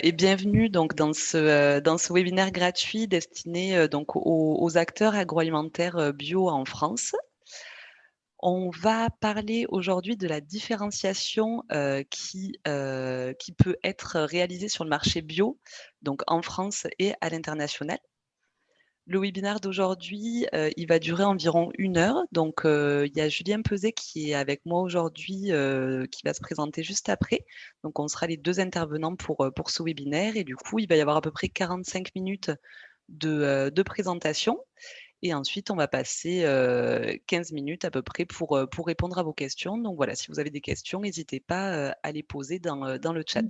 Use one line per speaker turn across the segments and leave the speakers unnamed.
Et bienvenue donc dans ce webinaire gratuit destiné donc aux acteurs agroalimentaires bio en France. On va parler aujourd'hui de la différenciation qui peut être réalisée sur le marché bio, donc en France et à l'international. Le webinaire d'aujourd'hui, il va durer environ 1 heure. Donc, il y a Julien Peuzet qui est avec moi aujourd'hui, qui va se présenter juste après. Donc, on sera les 2 intervenants pour ce webinaire et du coup, il va y avoir à peu près 45 minutes de présentation et ensuite on va passer, 15 minutes à peu près pour répondre à vos questions. Donc voilà, si vous avez des questions, n'hésitez pas, à les poser dans le chat.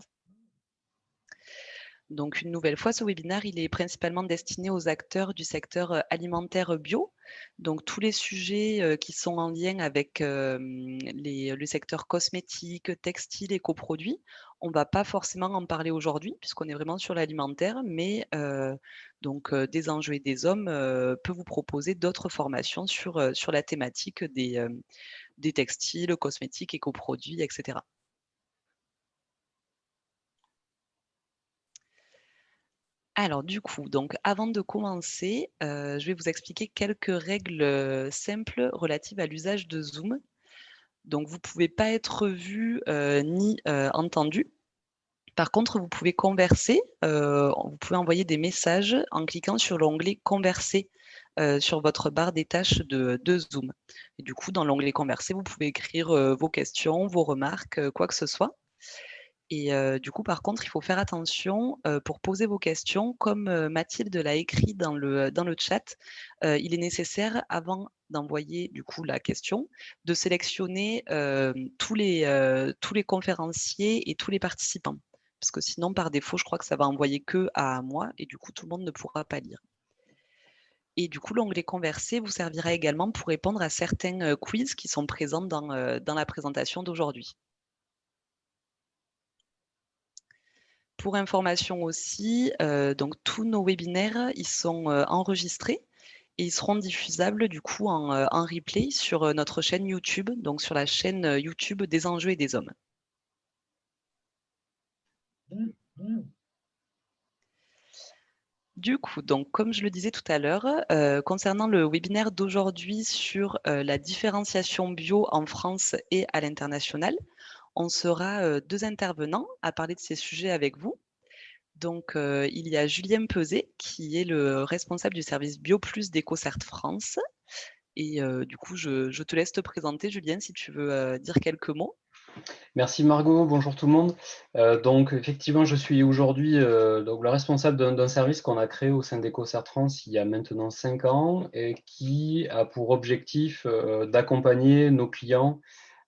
Donc, une nouvelle fois, ce webinaire, il est principalement destiné aux acteurs du secteur alimentaire bio. Donc, tous les sujets qui sont en lien avec le secteur cosmétique, textile et coproduits, on ne va pas forcément en parler aujourd'hui, puisqu'on est vraiment sur l'alimentaire, mais des enjeux et des hommes peut vous proposer d'autres formations sur la thématique des textiles, cosmétiques et coproduits, etc. Alors du coup, donc avant de commencer, je vais vous expliquer quelques règles, simples relatives à l'usage de Zoom. Donc vous ne pouvez pas être vu, ni, entendu. Par contre, vous pouvez converser, vous pouvez envoyer des messages en cliquant sur l'onglet «Converser», sur votre barre des tâches de Zoom. Et du coup, dans l'onglet «Converser», vous pouvez écrire, vos questions, vos remarques, quoi que ce soit. Et du coup, par contre, il faut faire attention, pour poser vos questions, comme, Mathilde l'a écrit dans le chat, il est nécessaire, avant d'envoyer du coup la question, de sélectionner, tous les conférenciers et tous les participants. Parce que sinon, par défaut, je crois que ça va envoyer que à moi et du coup, tout le monde ne pourra pas lire. Et du coup, l'onglet «Converser» vous servira également pour répondre à certains, quiz qui sont présents dans la présentation d'aujourd'hui. Pour information aussi, donc tous nos webinaires, ils sont, enregistrés et ils seront diffusables du coup en replay sur, notre chaîne YouTube, donc sur la chaîne, YouTube des enjeux et des hommes. Du coup, donc comme je le disais tout à l'heure, concernant le webinaire d'aujourd'hui sur, la différenciation bio en France et à l'international, on sera, 2 intervenants à parler de ces sujets avec vous. Donc, il y a Julien Peuzet, qui est le responsable du service Bio+ d'EcoCert France et du coup, je te laisse te présenter, Julien, si tu veux, dire quelques mots.
Merci Margot, bonjour tout le monde. Donc effectivement, je suis aujourd'hui donc le responsable d'un service qu'on a créé au sein d'EcoCert France il y a maintenant 5 ans et qui a pour objectif d'accompagner nos clients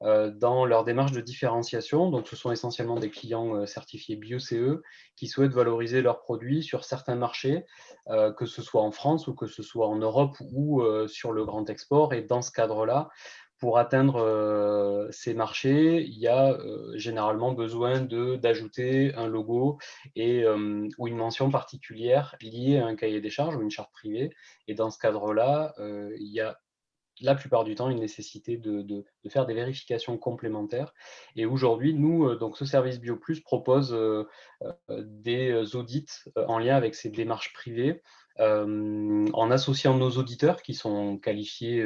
dans leur démarche de différenciation. Donc ce sont essentiellement des clients certifiés BioCE qui souhaitent valoriser leurs produits sur certains marchés, que ce soit en France ou que ce soit en Europe ou sur le grand export. Et dans ce cadre-là, pour atteindre ces marchés, il y a généralement besoin d'ajouter un logo ou une mention particulière liée à un cahier des charges ou une charte privée. Et dans ce cadre-là, il y a la plupart du temps une nécessité de faire des vérifications complémentaires. Et aujourd'hui, nous, donc ce service BioPlus propose des audits en lien avec ces démarches privées, en associant nos auditeurs qui sont qualifiés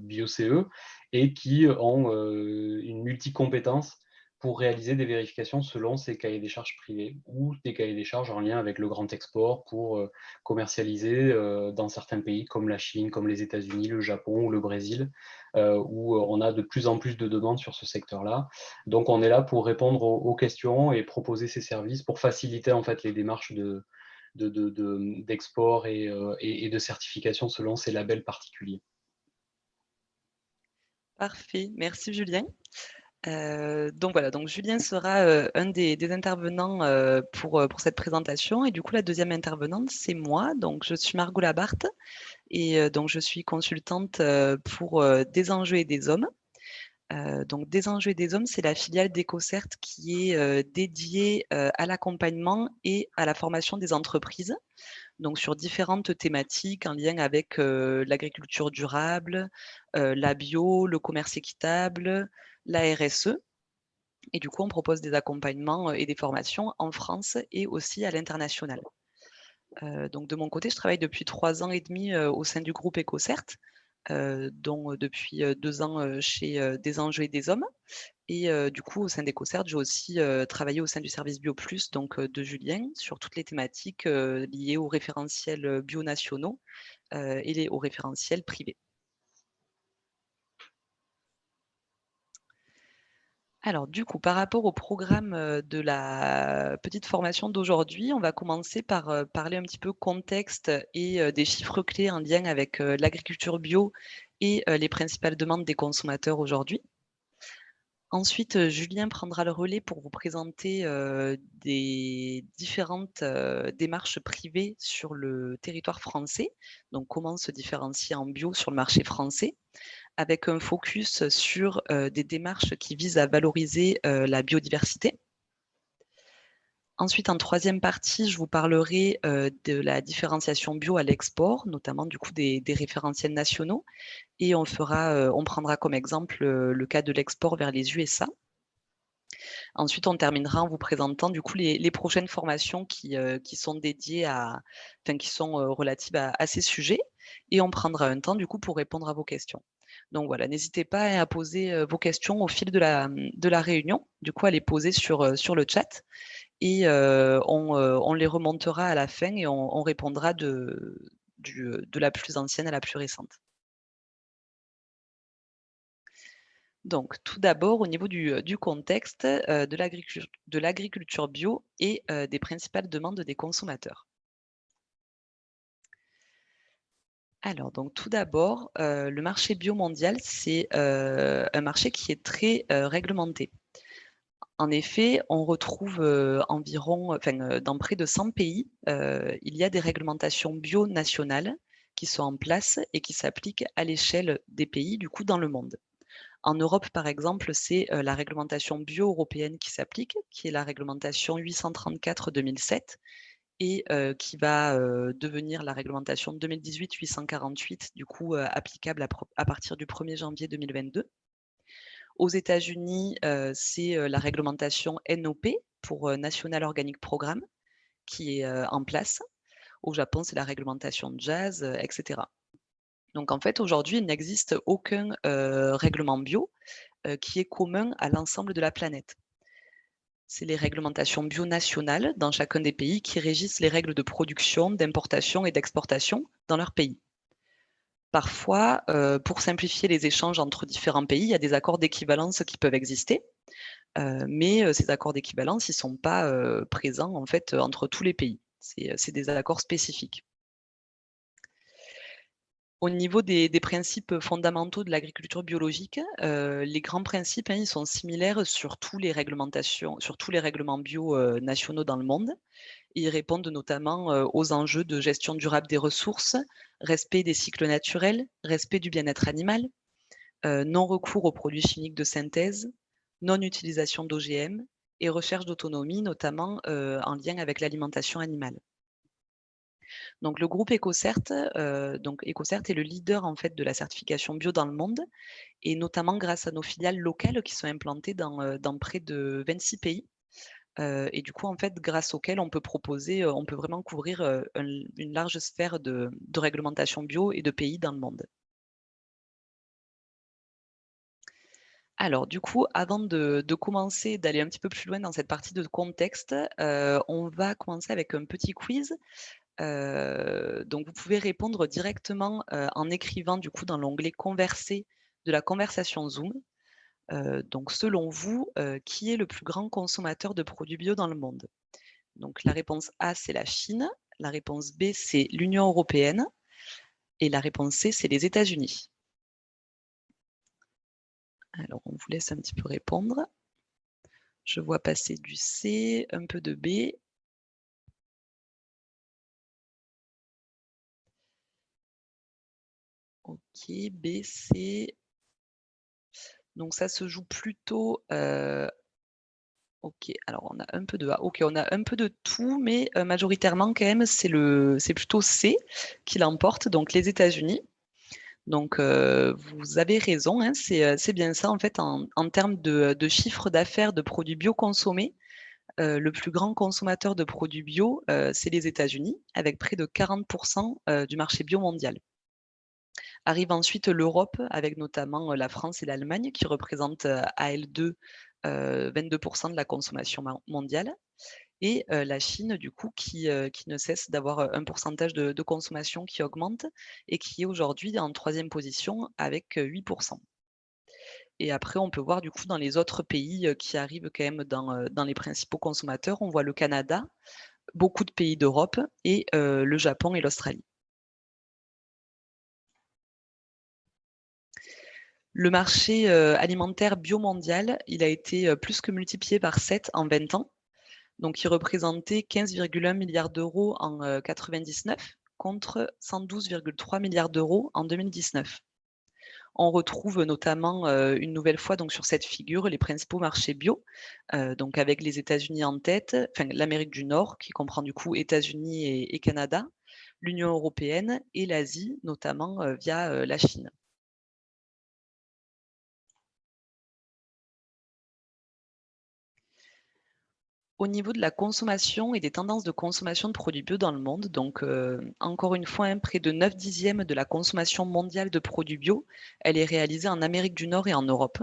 BioCE et qui ont une multi-compétence pour réaliser des vérifications selon ces cahiers des charges privés ou des cahiers des charges en lien avec le grand export pour commercialiser dans certains pays comme la Chine, comme les États-Unis, le Japon ou le Brésil, où on a de plus en plus de demandes sur ce secteur-là. Donc on est là pour répondre aux questions et proposer ces services pour faciliter en fait les démarches d'export et de certification selon ces labels particuliers.
Parfait, merci Julien. Donc voilà, donc Julien sera, un des intervenants, pour cette présentation et du coup la deuxième intervenante, c'est moi. Donc je suis Margot Labarthe et donc je suis consultante, pour, Des enjeux et des hommes. Donc Des enjeux et des hommes, c'est la filiale d'EcoCert qui est, dédiée, à l'accompagnement et à la formation des entreprises, donc sur différentes thématiques en lien avec, l'agriculture durable, la bio, le commerce équitable, la RSE. Et du coup, on propose des accompagnements et des formations en France et aussi à l'international. Donc de mon côté, je travaille depuis 3 ans et demi au sein du groupe EcoCert, dont depuis 2 ans chez Des Enjeux et des Hommes. Et du coup, au sein d'EcoCert, j'ai aussi travaillé au sein du service BioPlus, donc de Julien, sur toutes les thématiques liées aux référentiels bionationaux et aux référentiels privés. Alors du coup, par rapport au programme de la petite formation d'aujourd'hui, on va commencer par parler un petit peu contexte et des chiffres clés en lien avec l'agriculture bio et les principales demandes des consommateurs aujourd'hui. Ensuite, Julien prendra le relais pour vous présenter des différentes démarches privées sur le territoire français. Donc, comment se différencier en bio sur le marché français, avec un focus sur des démarches qui visent à valoriser la biodiversité. Ensuite, en troisième partie, je vous parlerai de la différenciation bio à l'export, notamment du coup des référentiels nationaux. Et on prendra comme exemple le cas de l'export vers les USA. Ensuite, on terminera en vous présentant du coup les prochaines formations qui sont dédiées qui sont relatives à ces sujets. Et on prendra un temps du coup pour répondre à vos questions. Donc voilà, n'hésitez pas à poser vos questions au fil de la réunion, du coup à les poser sur le chat. Et on les remontera à la fin et on répondra de la plus ancienne à la plus récente. Donc, tout d'abord, au niveau du contexte de l'agriculture bio et des principales demandes des consommateurs. Alors, donc tout d'abord, le marché bio mondial, c'est un marché qui est très réglementé. En effet, on retrouve dans près de 100 pays, il y a des réglementations bio nationales qui sont en place et qui s'appliquent à l'échelle des pays, du coup, dans le monde. En Europe, par exemple, c'est la réglementation bio européenne qui s'applique, qui est la réglementation 834/2007 et qui va devenir la réglementation 2018-848, du coup applicable à partir du 1er janvier 2022. Aux États-Unis, c'est la réglementation NOP pour National Organic Programme qui est en place. Au Japon, c'est la réglementation JAS, etc. Donc en fait, aujourd'hui, il n'existe aucun règlement bio qui est commun à l'ensemble de la planète. C'est les réglementations bio nationales dans chacun des pays qui régissent les règles de production, d'importation et d'exportation dans leur pays. Parfois, pour simplifier les échanges entre différents pays, il y a des accords d'équivalence qui peuvent exister, mais ces accords d'équivalence, ils ne sont pas présents en fait entre tous les pays. C'est des accords spécifiques. Au niveau des principes fondamentaux de l'agriculture biologique, les grands principes, ils sont similaires sur tous les règlements bio nationaux dans le monde. Ils répondent notamment aux enjeux de gestion durable des ressources, respect des cycles naturels, respect du bien-être animal, non-recours aux produits chimiques de synthèse, non-utilisation d'OGM et recherche d'autonomie, notamment en lien avec l'alimentation animale. Donc le groupe EcoCert, EcoCert est le leader en fait de la certification bio dans le monde, et notamment grâce à nos filiales locales qui sont implantées dans près de 26 pays. Et du coup, en fait, grâce auxquelles on peut on peut vraiment couvrir une large sphère de réglementation bio et de pays dans le monde. Alors, du coup, avant de commencer, d'aller un petit peu plus loin dans cette partie de contexte, on va commencer avec un petit quiz. Donc, vous pouvez répondre directement en écrivant du coup dans l'onglet Converser de la conversation Zoom. Donc, selon vous, qui est le plus grand consommateur de produits bio dans le monde? Donc, la réponse A, c'est la Chine. La réponse B, c'est l'Union européenne. Et la réponse C, c'est les États-Unis. Alors, on vous laisse un petit peu répondre. Je vois passer du C, un peu de B. OK, B, C. Donc ça se joue plutôt, OK, alors on a un peu de A. OK, on a un peu de tout, mais majoritairement quand même, c'est plutôt C qui l'emporte, donc les États-Unis. Donc, vous avez raison, hein, c'est bien ça en fait en termes de chiffre d'affaires de produits bio consommés, le plus grand consommateur de produits bio, c'est les États-Unis, avec près de 40 du marché bio mondial. Arrive ensuite l'Europe, avec notamment, la France et l'Allemagne qui représentent, à elles 2, 22 de la consommation mondiale et la Chine du coup qui ne cesse d'avoir, un pourcentage de consommation qui augmente et qui est aujourd'hui en troisième position avec, 8. Et après on peut voir du coup dans les autres pays, qui arrivent quand même dans les principaux consommateurs, on voit le Canada, beaucoup de pays d'Europe et le Japon et l'Australie. Le marché, alimentaire bio mondial, il a été, plus que multiplié par 7 en 20 ans. Donc il représentait 15,1 milliards d'euros en, 99 contre 112,3 milliards d'euros en 2019. On retrouve notamment, une nouvelle fois donc sur cette figure les principaux marchés bio, donc avec les États-Unis en tête, enfin l'Amérique du Nord qui comprend du coup États-Unis et Canada, l'Union européenne et l'Asie notamment, via, la Chine. Au niveau de la consommation et des tendances de consommation de produits bio dans le monde, donc encore une fois, hein, près de 9/10 de la consommation mondiale de produits bio, elle est réalisée en Amérique du Nord et en Europe.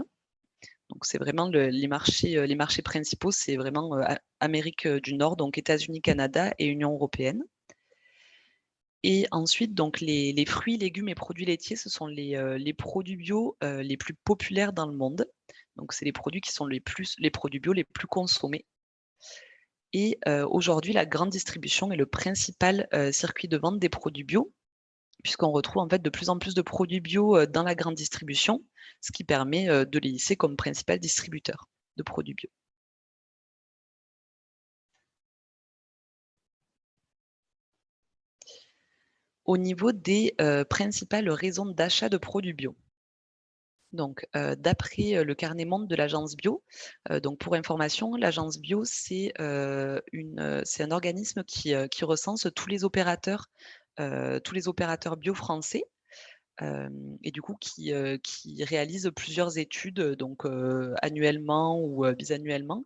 Donc c'est vraiment les marchés principaux, c'est vraiment, Amérique, du Nord, donc États-Unis, Canada et Union européenne. Et ensuite, donc les fruits, légumes et produits laitiers, ce sont les produits bio, les plus populaires dans le monde. Donc c'est les produits qui sont les produits bio les plus consommés. Et aujourd'hui, la grande distribution est le principal, circuit de vente des produits bio, puisqu'on retrouve en fait de plus en plus de produits bio, dans la grande distribution, ce qui permet, de les lisser comme principal distributeur de produits bio. Au niveau des, principales raisons d'achat de produits bio. Donc, d'après, le carnet monde de l'agence bio, donc pour information, l'agence bio, c'est un organisme qui recense tous les opérateurs bio français, et du coup qui réalise plusieurs études, donc, annuellement ou, bisannuellement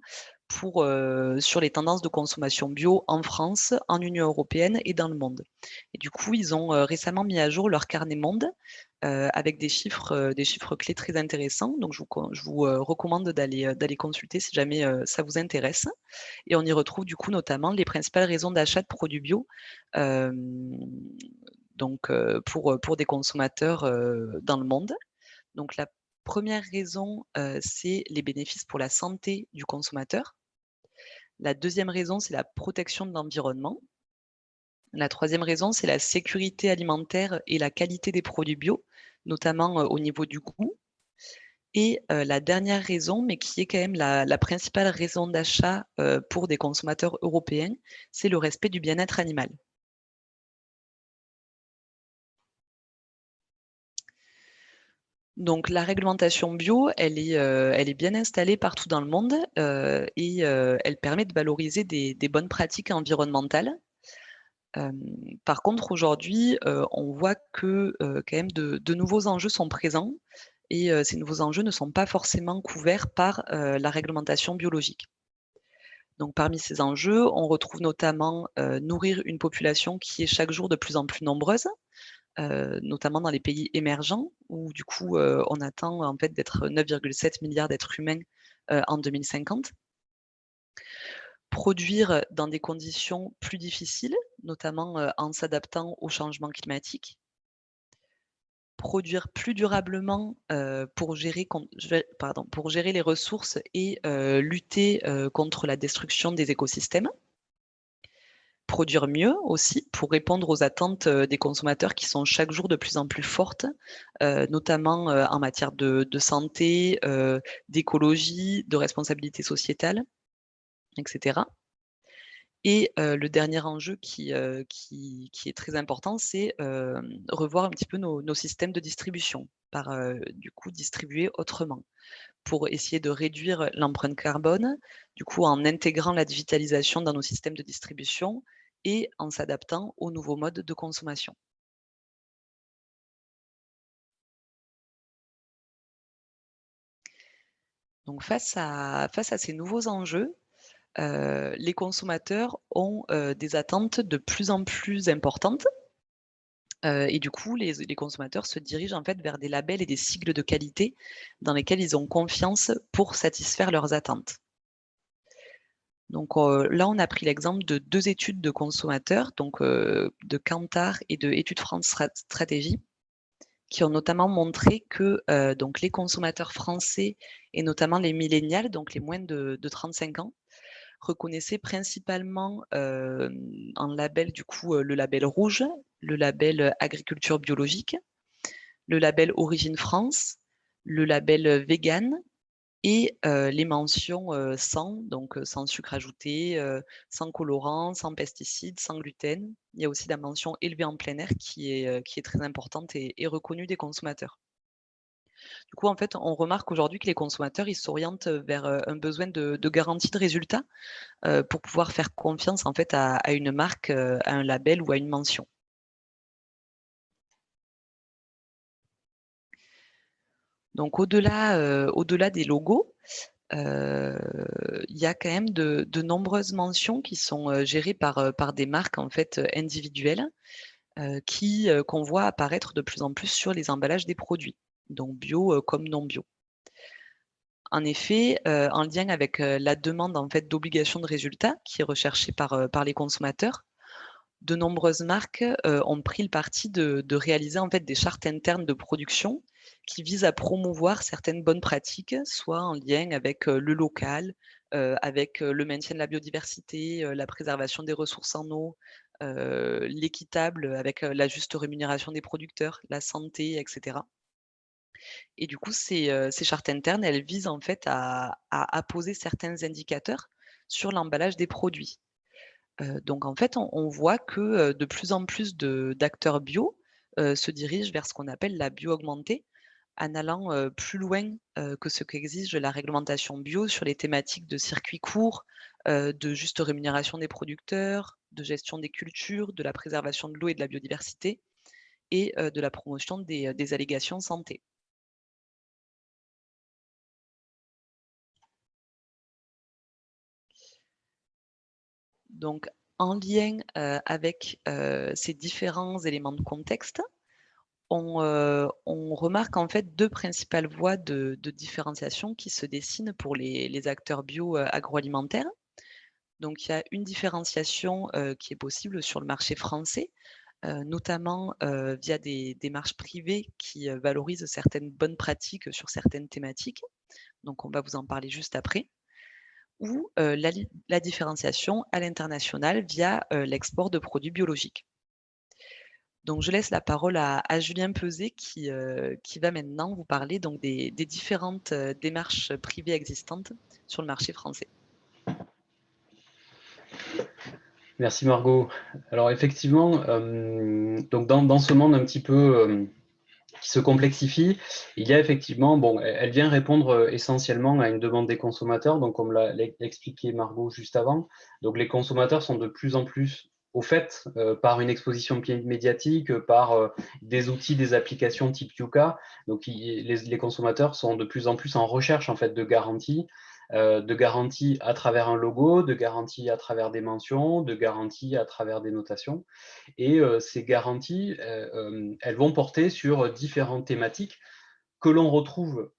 sur les tendances de consommation bio en France, en Union européenne et dans le monde. Et du coup, ils ont, récemment mis à jour leur carnet monde, avec des chiffres clés très intéressants. Donc je vous, recommande d'aller consulter si jamais, ça vous intéresse. Et on y retrouve du coup notamment les principales raisons d'achat de produits bio, hem, donc pour des consommateurs, dans le monde. Donc la première raison, c'est les bénéfices pour la santé du consommateur. La deuxième raison, c'est la protection de l'environnement. La troisième raison, c'est la sécurité alimentaire et la qualité des produits bio, notamment, au niveau du goût. Et la dernière raison, mais qui est quand même la principale raison d'achat, pour des consommateurs européens, c'est le respect du bien-être animal. Donc la réglementation bio, elle est bien installée partout dans le monde, et elle permet de valoriser des bonnes pratiques environnementales. Par contre aujourd'hui, on voit que, quand même de nouveaux enjeux sont présents et ces nouveaux enjeux ne sont pas forcément couverts par, la réglementation biologique. Donc parmi ces enjeux, on retrouve notamment, nourrir une population qui est chaque jour de plus en plus nombreuse, notamment dans les pays émergents où du coup, on attend en fait d'être 9,7 milliards d'êtres humains, en 2050. Produire dans des conditions plus difficiles, notamment, en s'adaptant au changement climatique. Produire plus durablement, pour gérer les ressources et lutter, contre la destruction des écosystèmes. Produire mieux aussi pour répondre aux attentes, des consommateurs qui sont chaque jour de plus en plus fortes, notamment, en matière de santé, d'écologie, de responsabilité sociétale et cetera. Et le dernier enjeu qui est très important, c'est, revoir un petit peu nos systèmes de distribution par, du coup, distribuer autrement pour essayer de réduire l'empreinte carbone, du coup, en intégrant la digitalisation dans nos systèmes de distribution et en s'adaptant aux nouveaux modes de consommation. Donc face à ces nouveaux enjeux, les consommateurs ont, des attentes de plus en plus importantes, et du coup, les consommateurs se dirigent en fait vers des labels et des sigles de qualité dans lesquels ils ont confiance pour satisfaire leurs attentes. Donc, là, on a pris l'exemple de 2 études de consommateurs, donc, de Kantar et de Études France Stratégie, qui ont notamment montré que, donc les consommateurs français et notamment les millénials, donc les moins de 35 ans, reconnaissaient principalement, en label du coup, le label rouge, le label, agriculture biologique, le label Origine France, le label, végan et les mentions, sans, donc sans sucre ajouté, sans colorant, sans pesticides, sans gluten. Il y a aussi la mention élevée en plein air qui est très importante et reconnue des consommateurs. Du coup, en fait, on remarque aujourd'hui que les consommateurs, ils s'orientent vers, un besoin de garantie de résultat, pour pouvoir faire confiance en fait à une marque, à un label ou à une mention. Donc au-delà des logos, heu, il y a quand même de nombreuses mentions qui sont, gérées par des marques en fait, individuelles, qu'on voit apparaître de plus en plus sur les emballages des produits, donc bio, comme non bio. En effet, en lien avec, la demande en fait d'obligation de résultat qui est recherchée par les consommateurs, de nombreuses marques, ont pris le parti de réaliser en fait des chartes internes de production qui visent à promouvoir certaines bonnes pratiques, soit en lien avec, le local, avec, le maintien de la biodiversité, la préservation des ressources en eau, l'équitable avec, la juste rémunération des producteurs, la santé et cetera. Et du coup, ces chartes internes, elles visent en fait à apposer certains indicateurs sur l'emballage des produits. Donc en fait, on voit que, de plus en plus d'acteurs bio, se dirigent vers ce qu'on appelle la bio augmentée, en allant, plus loin, que ce qu'exige la réglementation bio sur les thématiques de circuits courts, de juste rémunération des producteurs, de gestion des cultures, de la préservation de l'eau et de la biodiversité et de la promotion des allégations santé. Donc en lien, avec, ces différents éléments de contexte, on remarque en fait 2 principales voies de différenciation qui se dessinent pour les acteurs bio, agroalimentaires. Donc il y a une différenciation, qui est possible sur le marché français, notamment, via des démarches privées qui, valorisent certaines bonnes pratiques sur certaines thématiques. Donc on va vous en parler juste après. Ou, la différenciation à l'international via, l'export de produits biologiques. Donc je laisse la parole à Julien Peuzet qui va maintenant vous parler donc des différentes, démarches privées existantes sur le marché français.
Merci Margot. Alors effectivement, donc dans ce monde un petit peu qui se complexifie, il y a effectivement, bon, elle vient répondre essentiellement à une demande des consommateurs, donc comme l'a expliqué Margot juste avant. Donc les consommateurs sont de plus en plus au fait par une exposition médiatique, par des outils, des applications type Yuka. Donc les consommateurs sont de plus en plus en recherche en fait de garantie à travers un logo, de garantie à travers des mentions, de garantie à travers des notations. Et ces garanties, elles vont porter sur différentes thématiques que l'on retrouve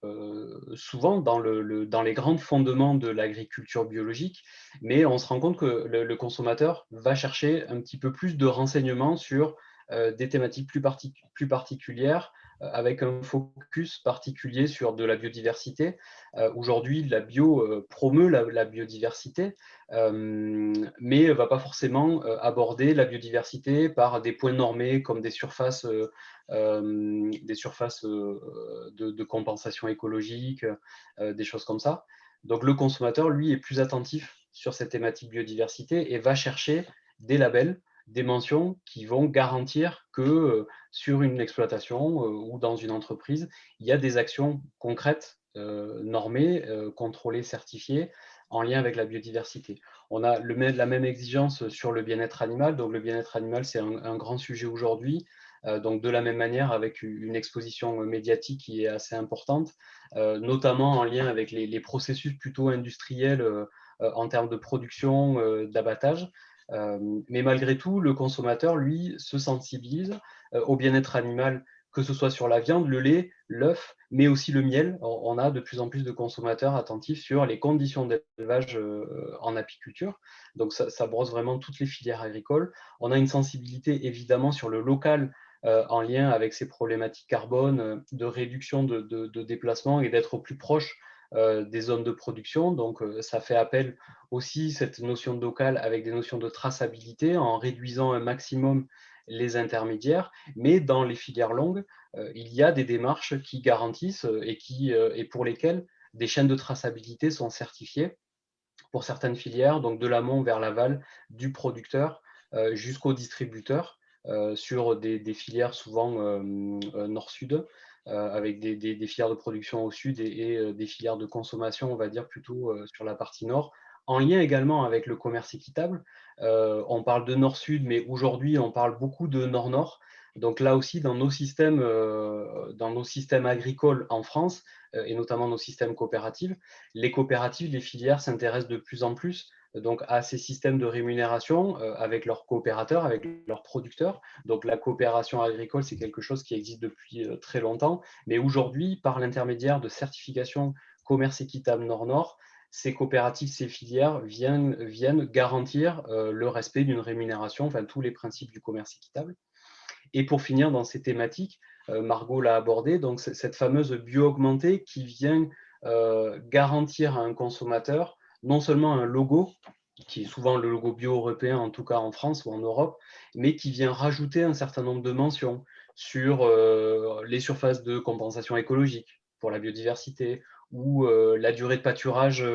souvent dans les grands fondements de l'agriculture biologique, mais on se rend compte que le consommateur va chercher un petit peu plus de renseignements sur des thématiques plus particulières, avec un focus particulier sur de la biodiversité. Aujourd'hui, la bio promeut la biodiversité, mais ne va pas forcément aborder la biodiversité par des points normés comme des surfaces de compensation écologique, des choses comme ça. Donc le consommateur, lui, est plus attentif sur cette thématique biodiversité et va chercher des labels, des mentions qui vont garantir que sur une exploitation ou dans une entreprise, il y a des actions concrètes, normées, contrôlées, certifiées, en lien avec la biodiversité. On a la même exigence sur le bien-être animal. Donc le bien-être animal, c'est un grand sujet aujourd'hui. donc de la même manière avec une exposition médiatique qui est assez importante, notamment en lien avec les processus plutôt industriels en termes de production, d'abattage. Mais malgré tout, le consommateur, lui, se sensibilise au bien-être animal, que ce soit sur la viande, le lait, l'œuf, mais aussi le miel. On a de plus en plus de consommateurs attentifs sur les conditions d'élevage en apiculture. Donc ça brosse vraiment toutes les filières agricoles. On a une sensibilité évidemment sur le local en lien avec ces problématiques carbone, de réduction de déplacement et d'être au plus proche des zones de production. Donc ça fait appel aussi cette notion de local avec des notions de traçabilité en réduisant un maximum les intermédiaires, mais dans les filières longues, il y a des démarches qui garantissent et pour lesquelles des chaînes de traçabilité sont certifiées pour certaines filières, donc de l'amont vers l'aval, du producteur jusqu'au distributeur, sur des filières souvent nord-sud, avec des filières de production au sud et des filières de consommation, on va dire plutôt sur la partie nord, en lien également avec le commerce équitable. On parle de nord-sud, mais aujourd'hui on parle beaucoup de nord-nord. Donc là aussi, dans nos systèmes agricoles en France, et notamment nos systèmes coopératifs, les coopératives, les filières s'intéressent de plus en plus donc à ces systèmes de rémunération avec leurs coopérateurs, avec leurs producteurs. Donc la coopération agricole, c'est quelque chose qui existe depuis très longtemps, mais aujourd'hui, par l'intermédiaire de certification commerce équitable Nord-Nord, ces coopératives, ces filières viennent garantir le respect d'une rémunération, enfin tous les principes du commerce équitable. Et pour finir dans ces thématiques, Margot l'a abordé, donc cette fameuse bio-augmentée qui vient garantir à un consommateur non seulement un logo, qui est souvent le logo bio-européen, en tout cas en France ou en Europe, mais qui vient rajouter un certain nombre de mentions sur les surfaces de compensation écologique pour la biodiversité ou la durée de pâturage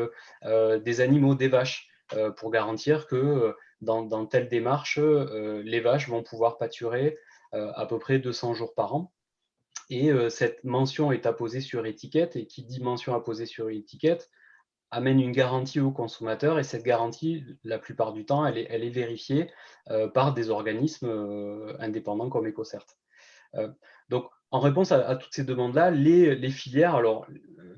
des animaux, des vaches, pour garantir que dans telle démarche, les vaches vont pouvoir pâturer à peu près 200 jours par an. Et cette mention est apposée sur étiquette, et qui dit mention apposée sur étiquette amène une garantie au consommateur, et cette garantie, la plupart du temps, elle est vérifiée par des organismes indépendants comme EcoCert. Donc, en réponse à toutes ces demandes-là, les filières, alors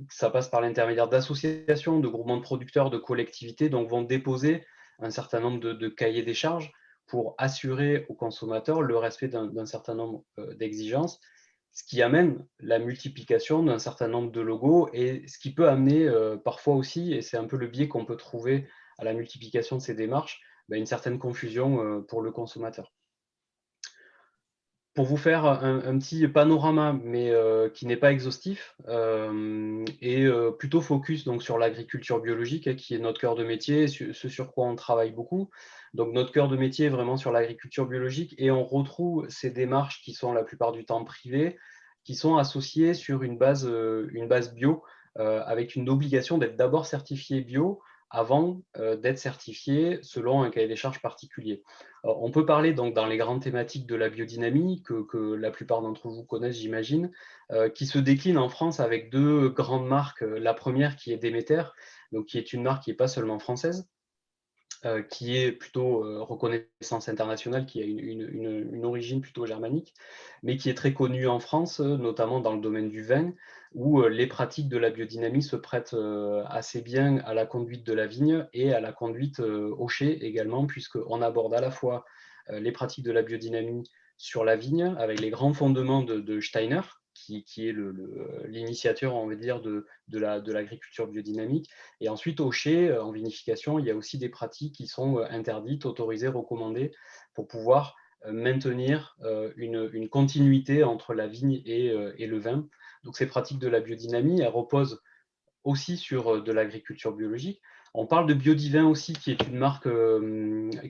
ça passe par l'intermédiaire d'associations, de groupements de producteurs, de collectivités, donc vont déposer un certain nombre de cahiers des charges pour assurer aux consommateurs le respect d'un certain nombre d'exigences, ce qui amène la multiplication d'un certain nombre de logos et ce qui peut amener parfois aussi, et c'est un peu le biais qu'on peut trouver à la multiplication de ces démarches, une certaine confusion pour le consommateur. Pour vous faire un petit panorama, mais qui n'est pas exhaustif, et plutôt focus donc, sur l'agriculture biologique, qui est notre cœur de métier, ce sur quoi on travaille beaucoup. Donc notre cœur de métier est vraiment sur l'agriculture biologique, et on retrouve ces démarches qui sont la plupart du temps privées, qui sont associées sur une base bio, avec une obligation d'être d'abord certifié bio avant d'être certifié selon un cahier des charges particulier. On peut parler donc dans les grandes thématiques de la biodynamie, que la plupart d'entre vous connaissent, j'imagine, qui se décline en France avec deux grandes marques. La première qui est Déméter, donc qui est une marque qui n'est pas seulement française, qui est plutôt reconnaissance internationale, qui a une origine plutôt germanique, mais qui est très connue en France, notamment dans le domaine du vin, où les pratiques de la biodynamie se prêtent assez bien à la conduite de la vigne et à la conduite au chai également, puisqu'on aborde à la fois les pratiques de la biodynamie sur la vigne, avec les grands fondements de Steiner, qui est l'initiateur, on va dire, de l'agriculture biodynamique. Et ensuite, au chai, en vinification, il y a aussi des pratiques qui sont interdites, autorisées, recommandées, pour pouvoir maintenir une continuité entre la vigne et le vin. Donc ces pratiques de la biodynamie, elles reposent aussi sur de l'agriculture biologique. On parle de Biodivin aussi, qui est une marque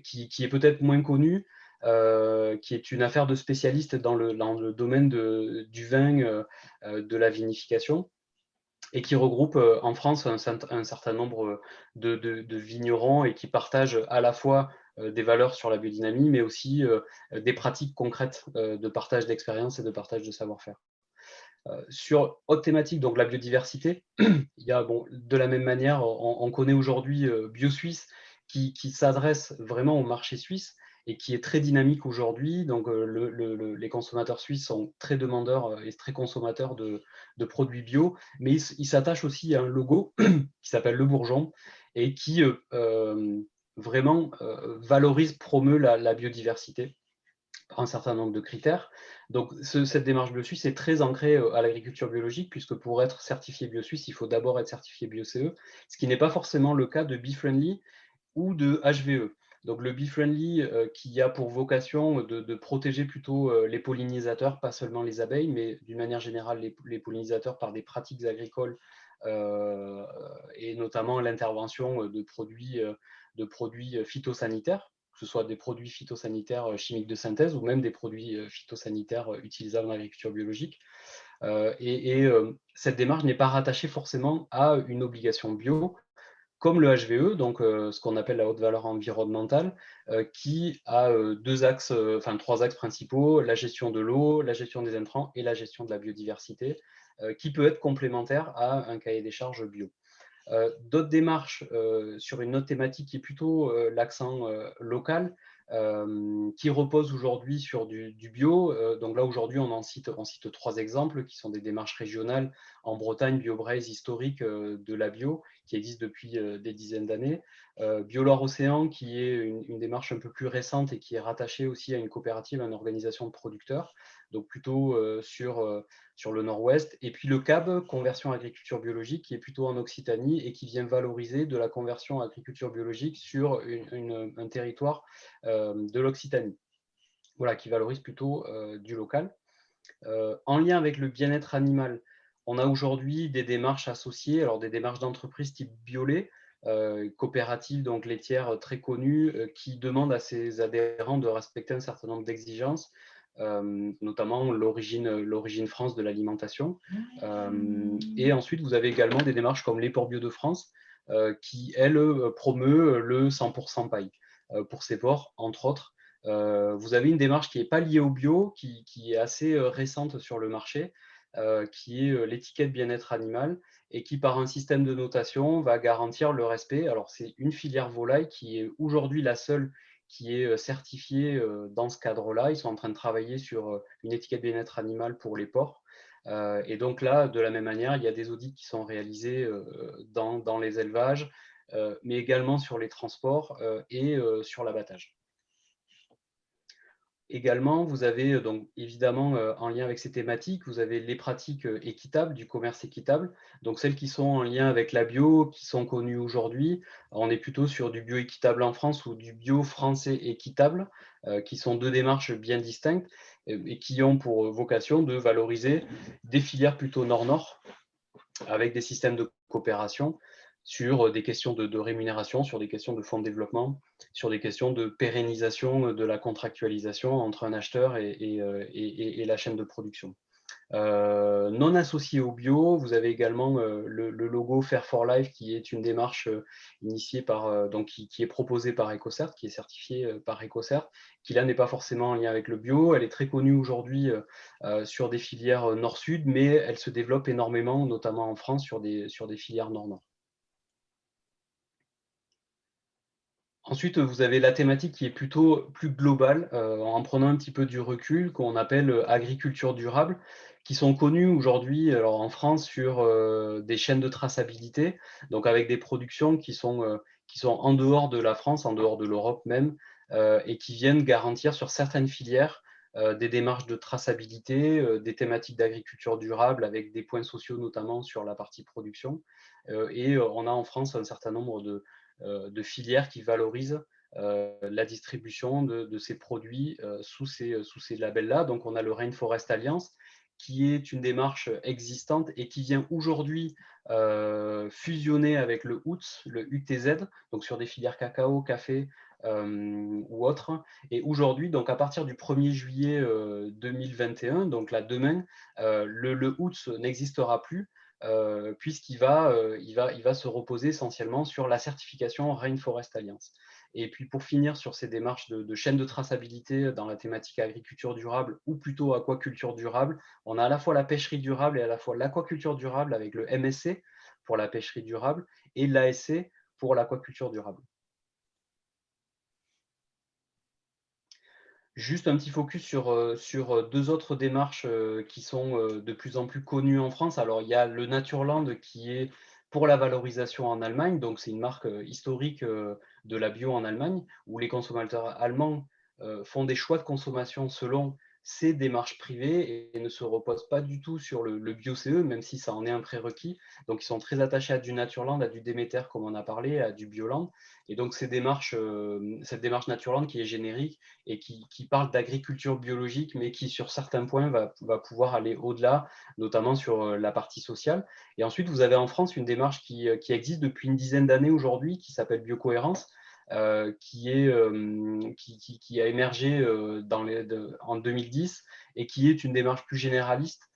qui est peut-être moins connue, qui est une affaire de spécialistes dans le domaine du vin, de la vinification, et qui regroupe en France un certain nombre de vignerons et qui partagent à la fois des valeurs sur la biodynamie, mais aussi des pratiques concrètes de partage d'expérience et de partage de savoir-faire. Sur autre thématique, donc la biodiversité, il y a de la même manière, on connaît aujourd'hui BioSuisse qui s'adresse vraiment au marché suisse et qui est très dynamique aujourd'hui. Donc, les consommateurs suisses sont très demandeurs et très consommateurs de produits bio, mais ils s'attachent aussi à un logo qui s'appelle Le Bourgeon et qui vraiment valorise, promeut la biodiversité par un certain nombre de critères. Donc, cette démarche bio-suisse est très ancrée à l'agriculture biologique, puisque pour être certifié bio-suisse, il faut d'abord être certifié bio-CE, ce qui n'est pas forcément le cas de Bee-Friendly ou de HVE. Donc, le Bee-Friendly qui a pour vocation de protéger plutôt les pollinisateurs, pas seulement les abeilles, mais d'une manière générale les pollinisateurs par des pratiques agricoles et notamment l'intervention de produits phytosanitaires, que ce soit des produits phytosanitaires chimiques de synthèse ou même des produits phytosanitaires utilisables en agriculture biologique. Cette démarche n'est pas rattachée forcément à une obligation bio, comme le HVE, donc ce qu'on appelle la haute valeur environnementale, qui a trois axes principaux: la gestion de l'eau, la gestion des intrants et la gestion de la biodiversité, qui peut être complémentaire à un cahier des charges bio. D'autres démarches sur une autre thématique qui est plutôt l'accent local, qui repose aujourd'hui sur du bio. Donc là, aujourd'hui, on cite 3 exemples qui sont des démarches régionales en Bretagne, BioBraise historique de la bio, qui existe depuis des dizaines d'années. BioLoire Océan, qui est une démarche un peu plus récente et qui est rattachée aussi à une coopérative, à une organisation de producteurs, donc plutôt sur le nord-ouest. Et puis le CAB, conversion agriculture biologique, qui est plutôt en Occitanie et qui vient valoriser de la conversion agriculture biologique sur un territoire de l'Occitanie. Voilà, qui valorise plutôt du local. En lien avec le bien-être animal, on a aujourd'hui des démarches associées, alors des démarches d'entreprise type Biolait, coopérative donc laitière très connue, qui demande à ses adhérents de respecter un certain nombre d'exigences, notamment l'origine France de l'alimentation. Et ensuite, vous avez également des démarches comme les Ports Bio de France, qui, elle, promeut le 100% paille pour ces ports, entre autres. Vous avez une démarche qui n'est pas liée au bio, qui est assez récente sur le marché, qui est l'étiquette bien-être animal et qui, par un système de notation, va garantir le respect. Alors, c'est une filière volaille qui est aujourd'hui la seule qui est certifiée dans ce cadre-là. Ils sont en train de travailler sur une étiquette bien-être animal pour les porcs. Et donc là, de la même manière, il y a des audits qui sont réalisés dans les élevages, mais également sur les transports et sur l'abattage. Également, vous avez donc évidemment en lien avec ces thématiques, vous avez les pratiques équitables, du commerce équitable, donc celles qui sont en lien avec la bio, qui sont connues aujourd'hui. On est plutôt sur du bio équitable en France ou du bio français équitable, qui sont 2 démarches bien distinctes et qui ont pour vocation de valoriser des filières plutôt nord-nord, avec des systèmes de coopération sur des questions de rémunération, sur des questions de fonds de développement, sur des questions de pérennisation de la contractualisation entre un acheteur et la chaîne de production. Non associé au bio, vous avez également le logo Fair for Life, qui est une démarche initiée donc qui est proposée par EcoCert, qui est certifiée par EcoCert, qui là n'est pas forcément en lien avec le bio. Elle est très connue aujourd'hui sur des filières nord-sud, mais elle se développe énormément, notamment en France, sur des filières nord-nord. Ensuite, vous avez la thématique qui est plutôt plus globale, en prenant un petit peu du recul, qu'on appelle agriculture durable, qui sont connues aujourd'hui, alors en France, sur des chaînes de traçabilité, donc avec des productions qui sont en dehors de la France, en dehors de l'Europe même, et qui viennent garantir sur certaines filières des démarches de traçabilité, des thématiques d'agriculture durable, avec des points sociaux notamment sur la partie production. Et on a en France un certain nombre de filières qui valorisent la distribution de ces produits sous ces labels-là. Donc, on a le Rainforest Alliance, qui est une démarche existante et qui vient aujourd'hui fusionner avec le UTZ, le UTZ, donc sur des filières cacao, café ou autres. Et aujourd'hui, donc à partir du 1er juillet 2021, donc là demain, le UTZ n'existera plus, puisqu'il va, il va se reposer essentiellement sur la certification Rainforest Alliance. Et puis pour finir sur ces démarches de chaîne de traçabilité dans la thématique agriculture durable ou plutôt aquaculture durable, on a à la fois la pêcherie durable et à la fois l'aquaculture durable avec le MSC pour la pêcherie durable et l'ASC pour l'aquaculture durable. Juste un petit focus sur 2 autres démarches qui sont de plus en plus connues en France. Alors, il y a le Naturland qui est pour la valorisation en Allemagne, donc c'est une marque historique de la bio en Allemagne, où les consommateurs allemands font des choix de consommation selon ces démarches privées et ne se reposent pas du tout sur le bio-CE, même si ça en est un prérequis. Donc, ils sont très attachés à du Naturland, à du Déméter, comme on a parlé, à du Bioland. Et donc, cette démarche Naturland qui est générique, et qui parle d'agriculture biologique, mais qui, sur certains points, va pouvoir aller au-delà, notamment sur la partie sociale. Et ensuite, vous avez en France une démarche qui existe depuis une dizaine d'années aujourd'hui, qui s'appelle Biocohérence, qui a émergé en 2010 et qui est une démarche plus généraliste,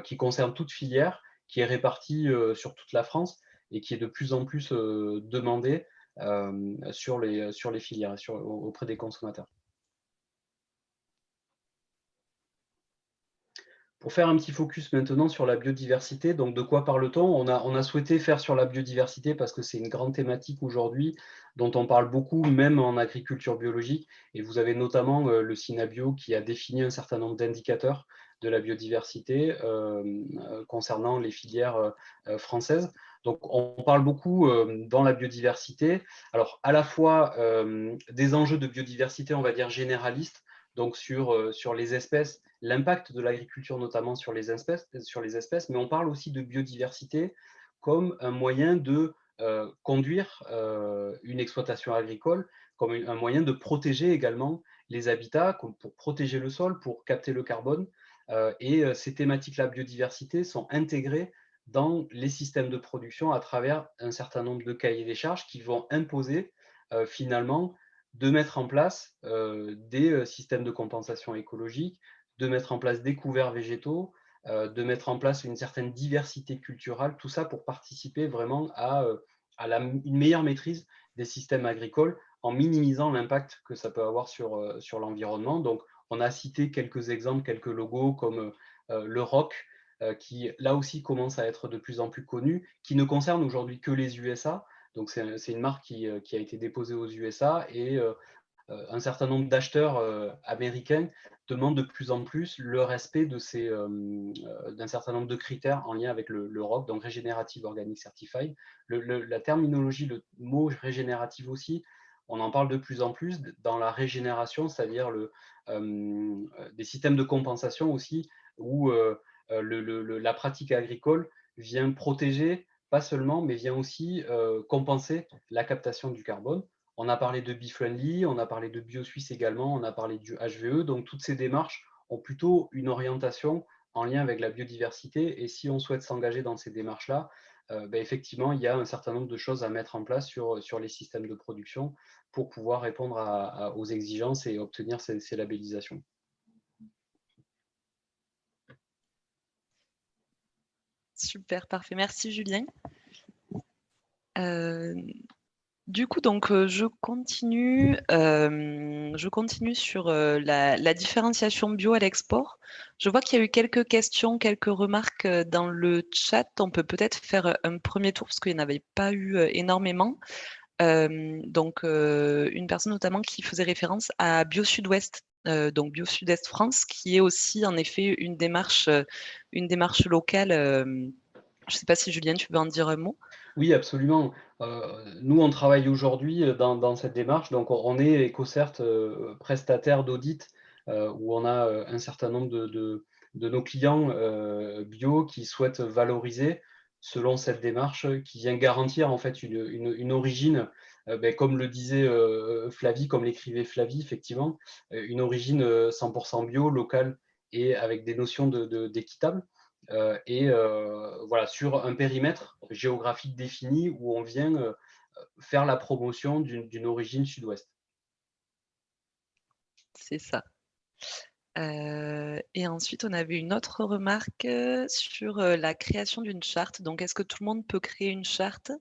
qui concerne toute filière, qui est répartie sur toute la France et qui est de plus en plus demandée sur les filières, auprès des consommateurs. Pour faire un petit focus maintenant sur la biodiversité, donc de quoi parle-t-on? On a souhaité faire sur la biodiversité parce que c'est une grande thématique aujourd'hui dont on parle beaucoup, même en agriculture biologique. Et vous avez notamment le Synabio qui a défini un certain nombre d'indicateurs de la biodiversité concernant les filières françaises. Donc on parle beaucoup dans la biodiversité, alors à la fois des enjeux de biodiversité, on va dire généralistes, donc sur les espèces, l'impact de l'agriculture notamment sur les espèces, mais on parle aussi de biodiversité comme un moyen de conduire une exploitation agricole, comme un moyen de protéger également les habitats, pour protéger le sol, pour capter le carbone. Et ces thématiques-là, biodiversité, sont intégrées dans les systèmes de production à travers un certain nombre de cahiers des charges qui vont imposer finalement de mettre en place des systèmes de compensation écologique, de mettre en place des couverts végétaux, de mettre en place une certaine diversité culturelle, tout ça pour participer vraiment à une meilleure maîtrise des systèmes agricoles en minimisant l'impact que ça peut avoir sur l'environnement. Donc, on a cité quelques exemples, quelques logos comme le ROC, qui là aussi commence à être de plus en plus connu, qui ne concerne aujourd'hui que les USA. Donc, c'est une marque qui a été déposée aux USA et un certain nombre d'acheteurs américains demandent de plus en plus le respect d'un certain nombre de critères en lien avec le ROC, donc Regenerative Organic Certified. La terminologie, le mot régénérative aussi, on en parle de plus en plus dans la régénération, c'est-à-dire des systèmes de compensation aussi, où la pratique agricole vient protéger, pas seulement, mais vient aussi compenser la captation du carbone. On a parlé de BeFriendly, on a parlé de BioSuisse également, on a parlé du HVE. Donc, toutes ces démarches ont plutôt une orientation en lien avec la biodiversité. Et si on souhaite s'engager dans ces démarches-là, effectivement, il y a un certain nombre de choses à mettre en place sur les systèmes de production pour pouvoir répondre aux exigences et obtenir ces labellisations.
Super, parfait. Merci Julien. Du coup, donc, je continue sur la différenciation bio à l'export. Je vois qu'il y a eu quelques questions, quelques remarques dans le chat. On peut peut-être faire un premier tour parce qu'il n'y en avait pas eu énormément. Donc, une personne notamment qui faisait référence à Bio Sud-Ouest, donc Bio Sud-Est France, qui est aussi en effet une démarche locale. Je ne sais pas si Julien, tu veux en dire un mot?
Oui, absolument. Nous, on travaille aujourd'hui dans cette démarche. Donc, on est EcoCert prestataire d'audit, où on a un certain nombre de nos clients bio qui souhaitent valoriser selon cette démarche qui vient garantir en fait une origine, comme le disait Flavie, comme l'écrivait Flavie, effectivement, une origine 100% bio, locale et avec des notions d'équitable. Et voilà, sur un périmètre géographique défini où on vient faire la promotion d'une origine sud-ouest.
C'est ça. Et ensuite, on avait une autre remarque sur la création d'une charte. Donc, est-ce que tout le monde peut créer une charte?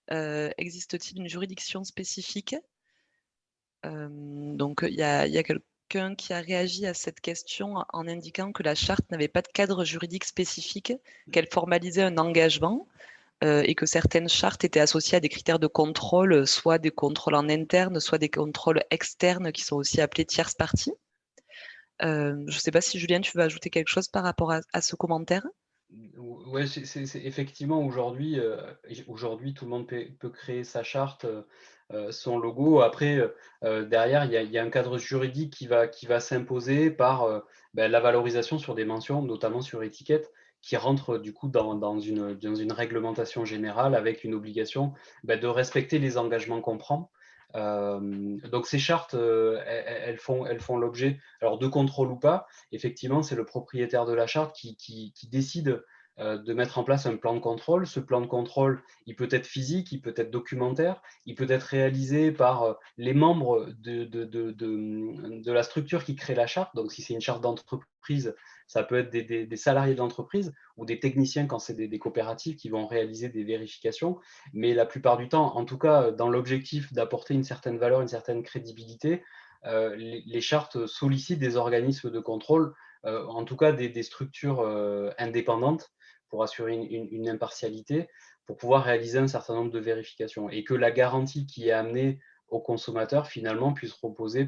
Existe-t-il une juridiction spécifique? Donc, il y a quelqu'un qui a réagi à cette question en indiquant que la charte n'avait pas de cadre juridique spécifique, qu'elle formalisait un engagement et que certaines chartes étaient associées à des critères de contrôle, soit des contrôles en interne, soit des contrôles externes qui sont aussi appelés tierces parties. Je ne sais pas si Julien, tu veux ajouter quelque chose par rapport à ce commentaire?
Ouais, effectivement aujourd'hui, tout le monde peut créer sa charte, son logo. Après, derrière, il y a un cadre juridique qui va s'imposer par, la valorisation sur des mentions, notamment sur étiquette, qui rentre du coup dans une réglementation générale avec une obligation, de respecter les engagements qu'on prend. Donc ces chartes, elles font l'objet, alors de contrôle ou pas. Effectivement, c'est le propriétaire de la charte qui décide de mettre en place un plan de contrôle. Ce plan de contrôle, il peut être physique, il peut être documentaire, il peut être réalisé par les membres de la structure qui crée la charte. Donc, si c'est une charte d'entreprise, ça peut être des salariés de l'entreprise ou des techniciens quand c'est des coopératives qui vont réaliser des vérifications. Mais la plupart du temps, en tout cas, dans l'objectif d'apporter une certaine valeur, une certaine crédibilité, les chartes sollicitent des organismes de contrôle, en tout cas des structures indépendantes pour assurer une impartialité, pour pouvoir réaliser un certain nombre de vérifications et que la garantie qui est amenée au consommateur finalement puisse reposer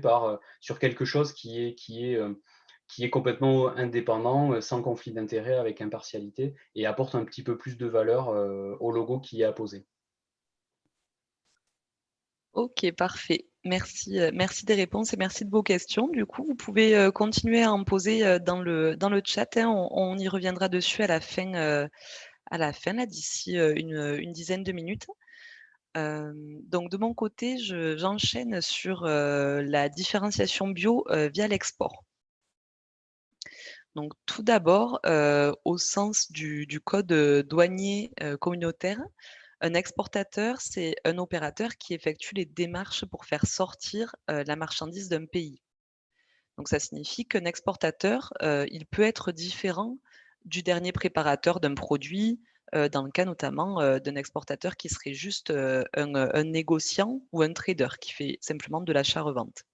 sur quelque chose qui est complètement indépendant, sans conflit d'intérêt, avec impartialité et apporte un petit peu plus de valeur au logo qui est apposé.
OK, parfait. Merci, merci des réponses et merci de vos questions. Du coup, vous pouvez, continuer à en poser, dans le chat, hein. On y reviendra dessus à la fin là, d'ici, une dizaine de minutes. Donc de mon côté, j'enchaîne sur, la différenciation bio, via l'export. Donc tout d'abord, au sens du code, douanier, communautaire, un exportateur, c'est un opérateur qui effectue les démarches pour faire sortir, la marchandise d'un pays. Donc ça signifie qu'un exportateur, il peut être différent du dernier préparateur d'un produit, dans le cas notamment, d'un exportateur qui serait juste, un négociant ou un trader qui fait simplement de l'achat-revente.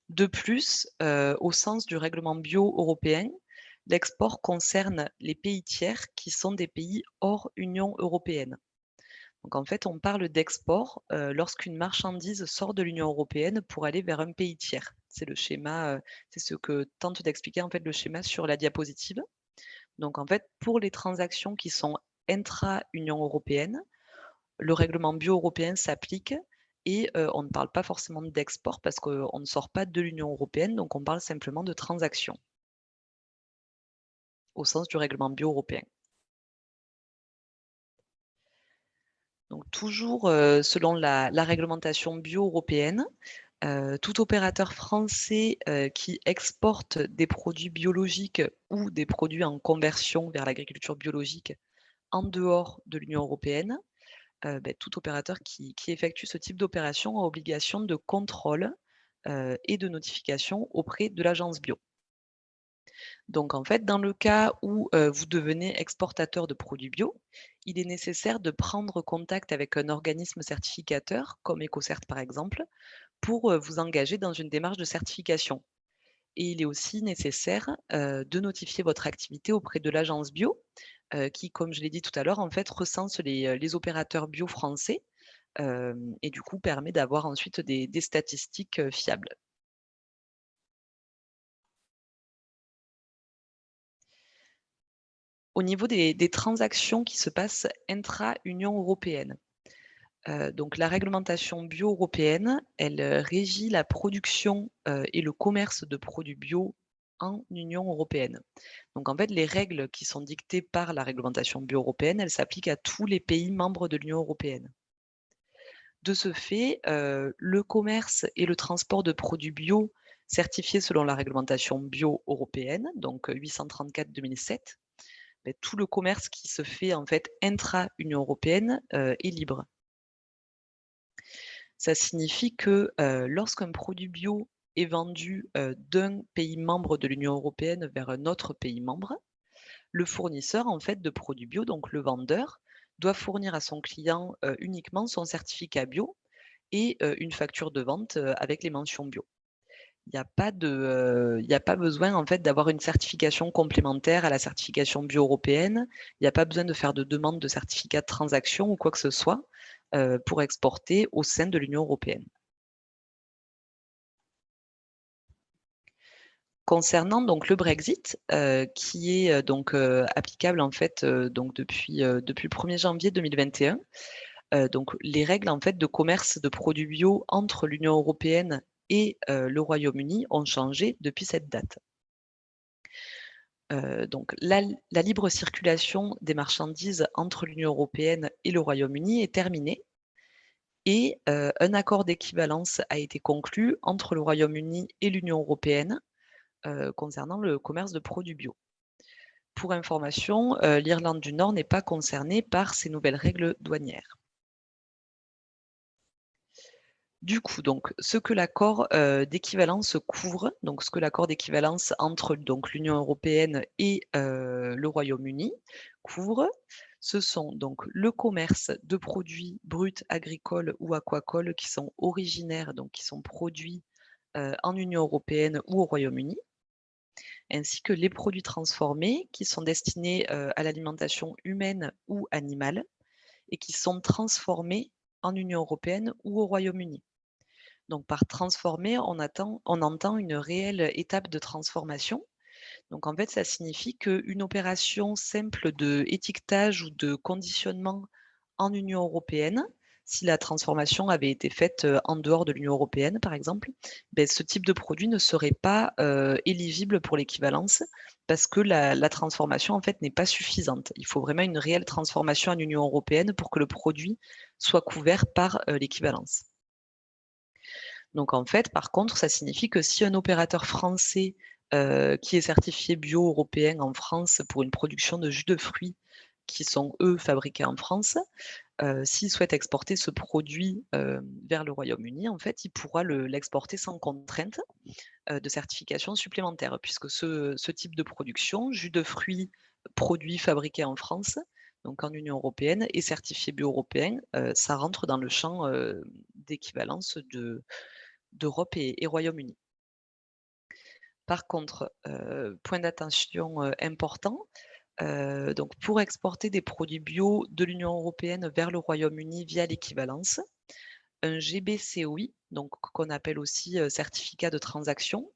De plus, au sens du règlement bio européen, l'export concerne les pays tiers qui sont des pays hors Union européenne. Donc en fait, on parle d'export, lorsqu'une marchandise sort de l'Union européenne pour aller vers un pays tiers. C'est le schéma, c'est ce que tente d'expliquer en fait le schéma sur la diapositive. Donc en fait, pour les transactions qui sont intra-Union européenne, le règlement bio européen s'applique et on ne parle pas forcément d'export parce qu'on ne sort pas de l'Union européenne, donc on parle simplement de transactions au sens du règlement bio européen. Donc toujours, selon la réglementation bio européenne, tout opérateur français, qui exporte des produits biologiques ou des produits en conversion vers l'agriculture biologique en dehors de l'Union européenne, tout opérateur qui effectue ce type d'opération a obligation de contrôle, et de notification auprès de l'agence bio. Donc en fait, dans le cas où, vous devenez exportateur de produits bio, il est nécessaire de prendre contact avec un organisme certificateur, comme EcoCert par exemple, pour, vous engager dans une démarche de certification. Et il est aussi nécessaire, de notifier votre activité auprès de l'agence bio, qui, comme je l'ai dit tout à l'heure, en fait, recense les opérateurs bio français, et du coup permet d'avoir ensuite des statistiques, fiables. Au niveau des transactions qui se passent intra-Union européenne, donc la réglementation bio européenne, elle, régit la production, et le commerce de produits bio en Union européenne. Donc en fait, les règles qui sont dictées par la réglementation bio européenne, elles s'appliquent à tous les pays membres de l'Union européenne. De ce fait, le commerce et le transport de produits bio certifiés selon la réglementation bio européenne, donc 834/2007, tout le commerce qui se fait en fait intra-Union européenne, est libre. Ça signifie que, lorsqu'un produit bio est vendu, d'un pays membre de l'Union européenne vers un autre pays membre, le fournisseur en fait de produits bio, donc le vendeur, doit fournir à son client, uniquement son certificat bio et une facture de vente, avec les mentions bio. Il y a pas besoin en fait d'avoir une certification complémentaire à la certification bio européenne. Il y a pas besoin de faire de demande de certificat de transaction ou quoi que ce soit, pour exporter au sein de l'Union européenne. Concernant donc le Brexit, qui est donc applicable en fait donc depuis le 1er janvier 2021, donc les règles en fait de commerce de produits bio entre l'Union européenne et le Royaume-Uni ont changé depuis cette date. Donc la libre circulation des marchandises entre l'Union européenne et le Royaume-Uni est terminée et un accord d'équivalence a été conclu entre le Royaume-Uni et l'Union européenne concernant le commerce de produits bio. Pour information, l'Irlande du Nord n'est pas concernée par ces nouvelles règles douanières. Du coup, donc, ce que l'accord d'équivalence couvre, donc ce que l'accord d'équivalence entre donc l'Union européenne et le Royaume-Uni couvre, ce sont donc le commerce de produits bruts agricoles ou aquacoles qui sont originaires, donc qui sont produits en Union européenne ou au Royaume-Uni, ainsi que les produits transformés qui sont destinés à l'alimentation humaine ou animale et qui sont transformés en Union européenne ou au Royaume-Uni. Donc par transformer, on entend une réelle étape de transformation. Donc en fait, ça signifie qu'une opération simple d'étiquetage ou de conditionnement en Union européenne, si la transformation avait été faite en dehors de l'Union européenne, par exemple, ben, ce type de produit ne serait pas éligible pour l'équivalence parce que la transformation en fait n'est pas suffisante. Il faut vraiment une réelle transformation en Union européenne pour que le produit soit couvert par l'équivalence. Donc en fait, par contre, ça signifie que si un opérateur français qui est certifié bio européen en France pour une production de jus de fruits qui sont, eux, fabriqués en France, s'il souhaite exporter ce produit vers le Royaume-Uni, en fait, il pourra l'exporter sans contrainte de certification supplémentaire, puisque ce type de production, jus de fruits, produits fabriqués en France, donc en Union européenne, et certifié bio européen, ça rentre dans le champ d'équivalence d'Europe et Royaume-Uni. Par contre, point d'attention important, donc pour exporter des produits bio de l'Union européenne vers le Royaume-Uni via l'équivalence, un GBCOI, donc qu'on appelle aussi certificat de transaction,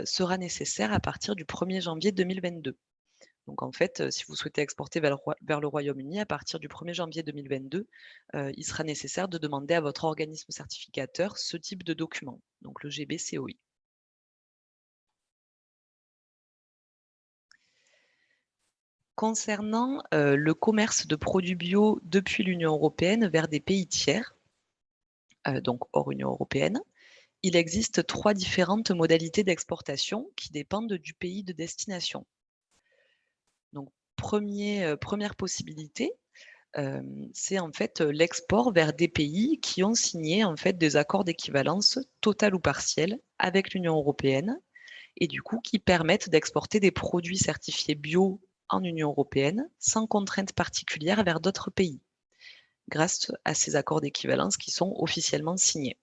sera nécessaire à partir du 1er janvier 2022. Donc en fait, si vous souhaitez exporter vers le Royaume-Uni, à partir du 1er janvier 2022, il sera nécessaire de demander à votre organisme certificateur ce type de document, donc le GBCOI. Concernant le commerce de produits bio depuis l'Union européenne vers des pays tiers, donc hors Union européenne, il existe 3 différentes modalités d'exportation qui dépendent du pays de destination. Donc première possibilité, c'est en fait l'export vers des pays qui ont signé en fait des accords d'équivalence totale ou partielle avec l'Union européenne et du coup qui permettent d'exporter des produits certifiés bio en Union européenne sans contrainte particulière vers d'autres pays, grâce à ces accords d'équivalence qui sont officiellement signés.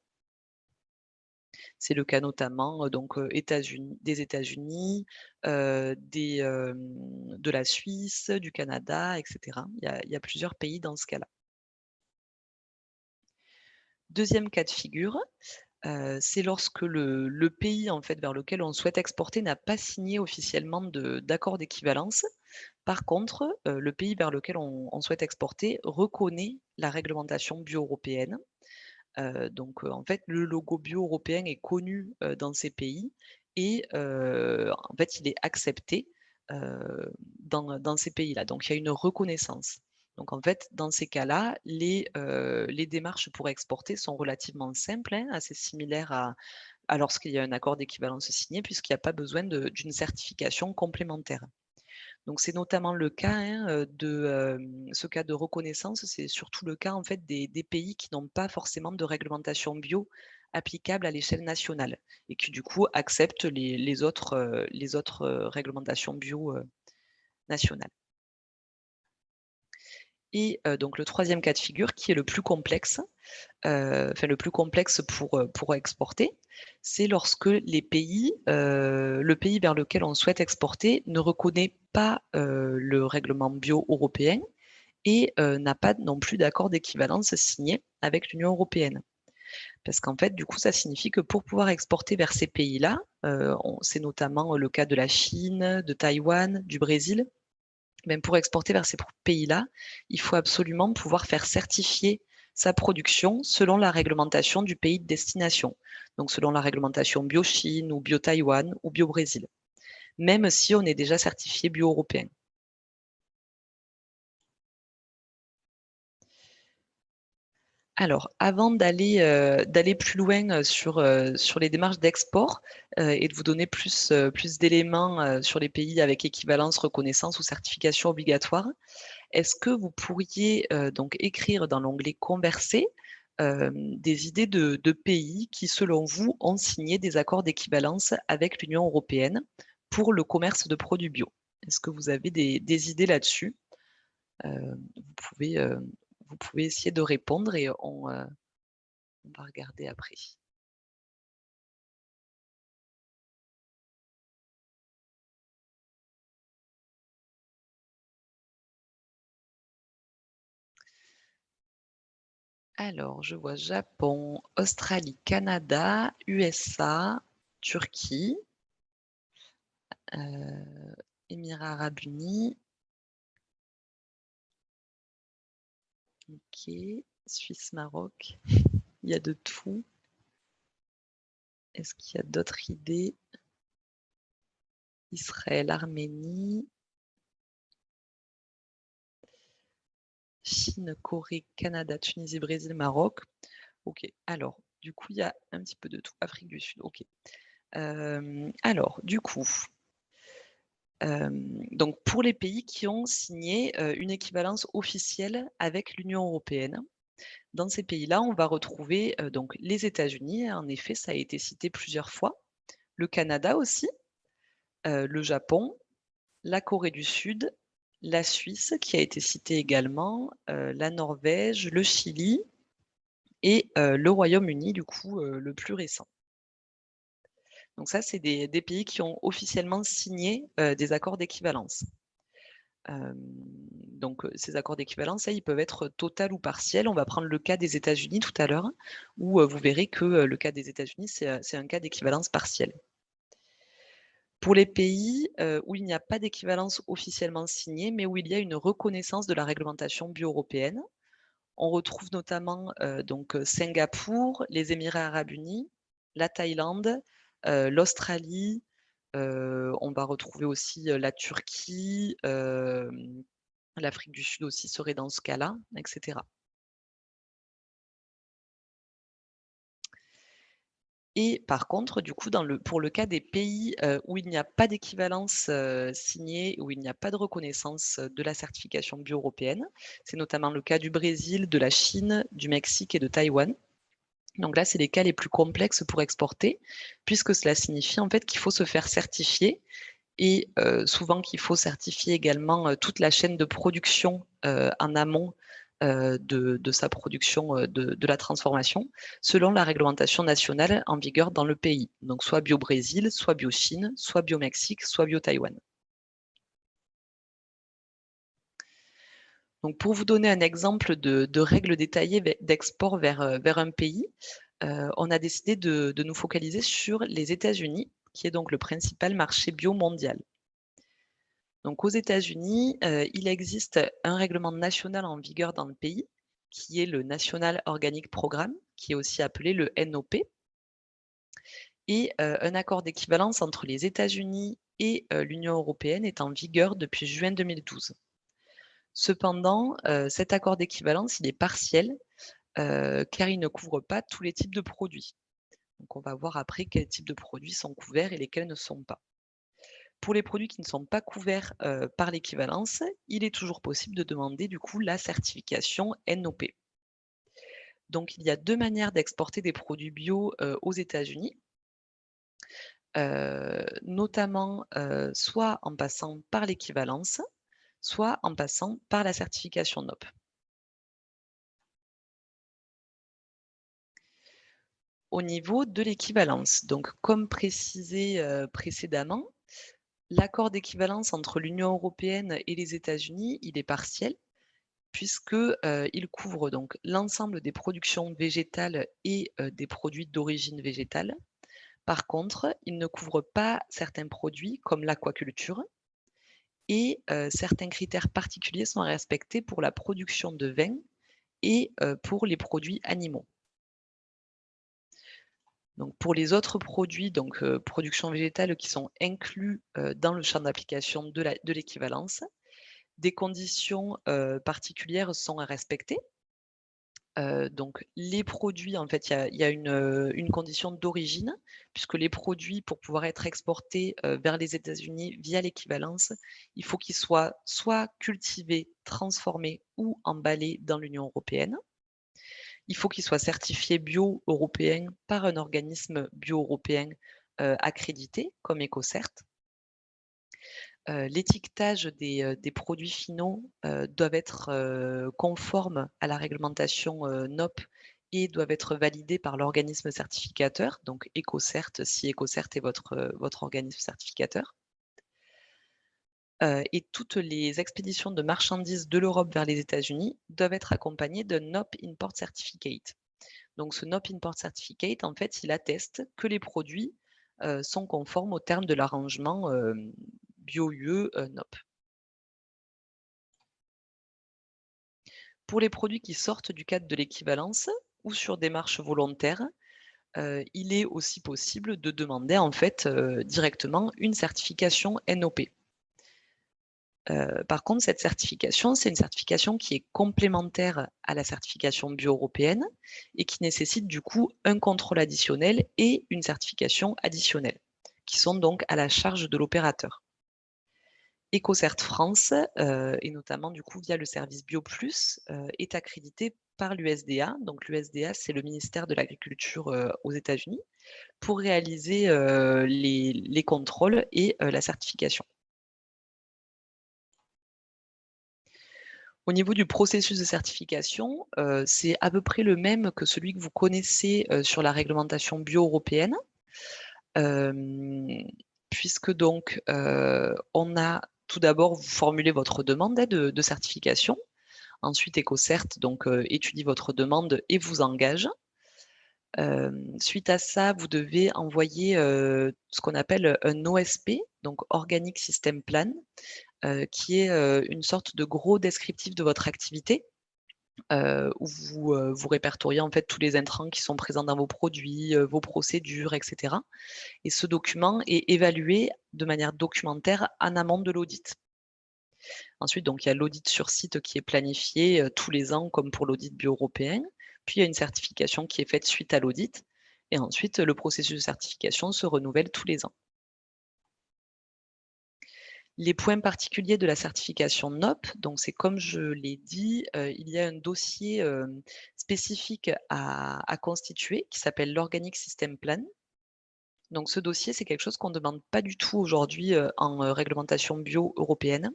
C'est le cas notamment donc des États-Unis, de la Suisse, du Canada, etc. Il y a plusieurs pays dans ce cas-là. Deuxième cas de figure, c'est lorsque le pays en fait, vers lequel on souhaite exporter n'a pas signé officiellement d'accord d'équivalence. Par contre, le pays vers lequel on souhaite exporter reconnaît la réglementation bio européenne. Donc, en fait, le logo bio européen est connu dans ces pays et en fait, il est accepté dans ces pays-là. Donc, il y a une reconnaissance. Donc, en fait, dans ces cas-là, les démarches pour exporter sont relativement simples, hein, assez similaires à lorsqu'il y a un accord d'équivalence signé, puisqu'il n'y a pas besoin d'une certification complémentaire. Donc c'est notamment le cas, hein, ce cas de reconnaissance, c'est surtout le cas en fait des pays qui n'ont pas forcément de réglementation bio applicable à l'échelle nationale et qui du coup acceptent les autres réglementations bio nationales. Et donc le troisième cas de figure qui est le plus complexe, le plus complexe pour exporter, c'est lorsque le pays vers lequel on souhaite exporter ne reconnaît pas le règlement bio européen et n'a pas non plus d'accord d'équivalence signé avec l'Union européenne. Parce qu'en fait, du coup, ça signifie que pour pouvoir exporter vers ces pays-là, C'est notamment le cas de la Chine, de Taïwan, du Brésil. Même pour exporter vers ces pays-là, il faut absolument pouvoir faire certifier sa production selon la réglementation du pays de destination. Donc selon la réglementation bio-Chine ou bio-Taïwan ou bio-Brésil, même si on est déjà certifié bio-européen. Alors, avant d'aller plus loin sur les démarches d'export et de vous donner plus d'éléments sur les pays avec équivalence, reconnaissance ou certification obligatoire, est-ce que vous pourriez donc écrire dans l'onglet Converser des idées de pays qui, selon vous, ont signé des accords d'équivalence avec l'Union européenne pour le commerce de produits bio? Est-ce que vous avez des idées là-dessus? Vous pouvez essayer de répondre et on va regarder après. Alors, je vois Japon, Australie, Canada, USA, Turquie, Émirats arabes unis. Ok, Suisse, Maroc. Il y a de tout. Est-ce qu'il y a d'autres idées? Israël, Arménie, Chine, Corée, Canada, Tunisie, Brésil, Maroc. Ok, alors, du coup, il y a un petit peu de tout. Afrique du Sud, ok. Alors, du coup, donc pour les pays qui ont signé une équivalence officielle avec l'Union européenne, dans ces pays-là, on va retrouver donc les États-Unis, en effet, ça a été cité plusieurs fois, le Canada aussi, le Japon, la Corée du Sud, la Suisse, qui a été citée également, la Norvège, le Chili et le Royaume-Uni, du coup, le plus récent. Donc ça, c'est des pays qui ont officiellement signé des accords d'équivalence. Donc ces accords d'équivalence, ils peuvent être total ou partiels. On va prendre le cas des États-Unis tout à l'heure, où vous verrez que le cas des États-Unis, c'est un cas d'équivalence partielle. Pour les pays où il n'y a pas d'équivalence officiellement signée, mais où il y a une reconnaissance de la réglementation bio-européenne, on retrouve notamment donc Singapour, les Émirats arabes unis, la Thaïlande, l'Australie, on va retrouver aussi la Turquie, l'Afrique du Sud aussi serait dans ce cas-là, etc. Et par contre, du coup, pour le cas des pays où il n'y a pas d'équivalence signée, où il n'y a pas de reconnaissance de la certification bio-européenne, c'est notamment le cas du Brésil, de la Chine, du Mexique et de Taïwan. Donc là, c'est les cas les plus complexes pour exporter, puisque cela signifie en fait qu'il faut se faire certifier et souvent qu'il faut certifier également toute la chaîne de production en amont de sa production de la transformation, selon la réglementation nationale en vigueur dans le pays. Donc soit bio-Brésil, soit bio-Chine, soit bio-Mexique, soit bio-Taïwan. Donc pour vous donner un exemple de règles détaillées d'export vers un pays, on a décidé de nous focaliser sur les États-Unis, qui est donc le principal marché bio mondial. Donc aux États-Unis, il existe un règlement national en vigueur dans le pays, qui est le National Organic Programme, qui est aussi appelé le NOP, et un accord d'équivalence entre les États-Unis et l'Union européenne est en vigueur depuis juin 2012. Cependant, cet accord d'équivalence, il est partiel, car il ne couvre pas tous les types de produits. Donc on va voir après quels types de produits sont couverts et lesquels ne sont pas. Pour les produits qui ne sont pas couverts par l'équivalence, il est toujours possible de demander du coup la certification NOP. Donc il y a deux manières d'exporter des produits bio aux États-Unis, notamment soit en passant par l'équivalence, soit en passant par la certification NOP. Au niveau de l'équivalence, donc comme précisé précédemment, l'accord d'équivalence entre l'Union européenne et les États-Unis, il est partiel, puisque il couvre donc l'ensemble des productions végétales et des produits d'origine végétale. Par contre, il ne couvre pas certains produits comme l'aquaculture et certains critères particuliers sont à respecter pour la production de vin et pour les produits animaux. Donc pour les autres produits, donc production végétale qui sont inclus, dans le champ d'application de l'équivalence, des conditions, particulières sont à respecter. Donc les produits, en fait, il y a une condition d'origine, puisque les produits, pour pouvoir être exportés, vers les États-Unis via l'équivalence, il faut qu'ils soient soit cultivés, transformés ou emballés dans l'Union européenne. Il faut qu'ils soient certifiés bio européens par un organisme bio-européen, accrédité comme EcoCert. L'étiquetage des produits finaux, doivent être, conformes à la réglementation, NOP et doivent être validés par l'organisme certificateur, donc EcoCert si EcoCert est votre organisme certificateur. Et toutes les expéditions de marchandises de l'Europe vers les États-Unis doivent être accompagnées d'un NOP Import Certificate. Donc ce NOP Import Certificate, en fait, il atteste que les produits, sont conformes aux termes de l'arrangement, bio-UE, NOP. Pour les produits qui sortent du cadre de l'équivalence ou sur démarche volontaire, il est aussi possible de demander en fait, directement une certification NOP. Par contre, cette certification, c'est une certification qui est complémentaire à la certification bio-européenne et qui nécessite du coup un contrôle additionnel et une certification additionnelle, qui sont donc à la charge de l'opérateur. EcoCert France, et notamment du coup via le service BioPlus, est accrédité par l'USDA. Donc l'USDA, c'est le ministère de l'Agriculture, aux États-Unis, pour réaliser, les contrôles et la certification. Au niveau du processus de certification, c'est à peu près le même que celui que vous connaissez, sur la réglementation bio européenne. Hem, Puisque donc, on a tout d'abord, vous formulez votre demande de certification. Ensuite, EcoCert donc, étudie votre demande et vous engage. Suite à ça, vous devez envoyer, ce qu'on appelle, un OSP, donc Organic System Plan, qui est, une sorte de gros descriptif de votre activité, où vous répertoriez en fait tous les intrants qui sont présents dans vos produits, vos procédures et cetera. Et ce document est évalué de manière documentaire en amont de l'audit. Ensuite, donc, il y a l'audit sur site qui est planifié, tous les ans comme pour l'audit bio-européen. Puis il y a une certification qui est faite suite à l'audit et ensuite le processus de certification se renouvelle tous les ans. Les points particuliers de la certification NOP, donc c'est comme je l'ai dit, il y a un dossier, spécifique à constituer qui s'appelle l'Organic System Plan. Donc ce dossier, c'est quelque chose qu'on ne demande pas du tout aujourd'hui, en, réglementation bio européenne.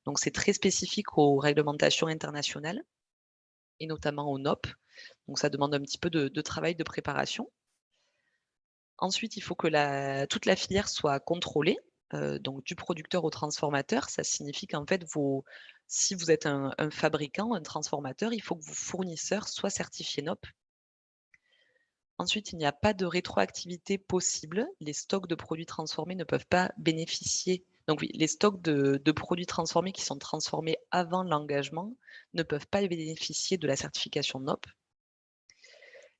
Donc c'est très spécifique aux réglementations internationales et notamment aux NOP. Donc ça demande un petit peu de travail de préparation. Ensuite, il faut que toute la filière soit contrôlée, donc du producteur au transformateur. Ça signifie qu'en fait, si vous êtes un fabricant, un transformateur, il faut que vos fournisseurs soient certifiés NOP. Ensuite, il n'y a pas de rétroactivité possible. Les stocks de produits transformés ne peuvent pas bénéficier. Donc oui, les stocks de produits transformés qui sont transformés avant l'engagement ne peuvent pas bénéficier de la certification NOP.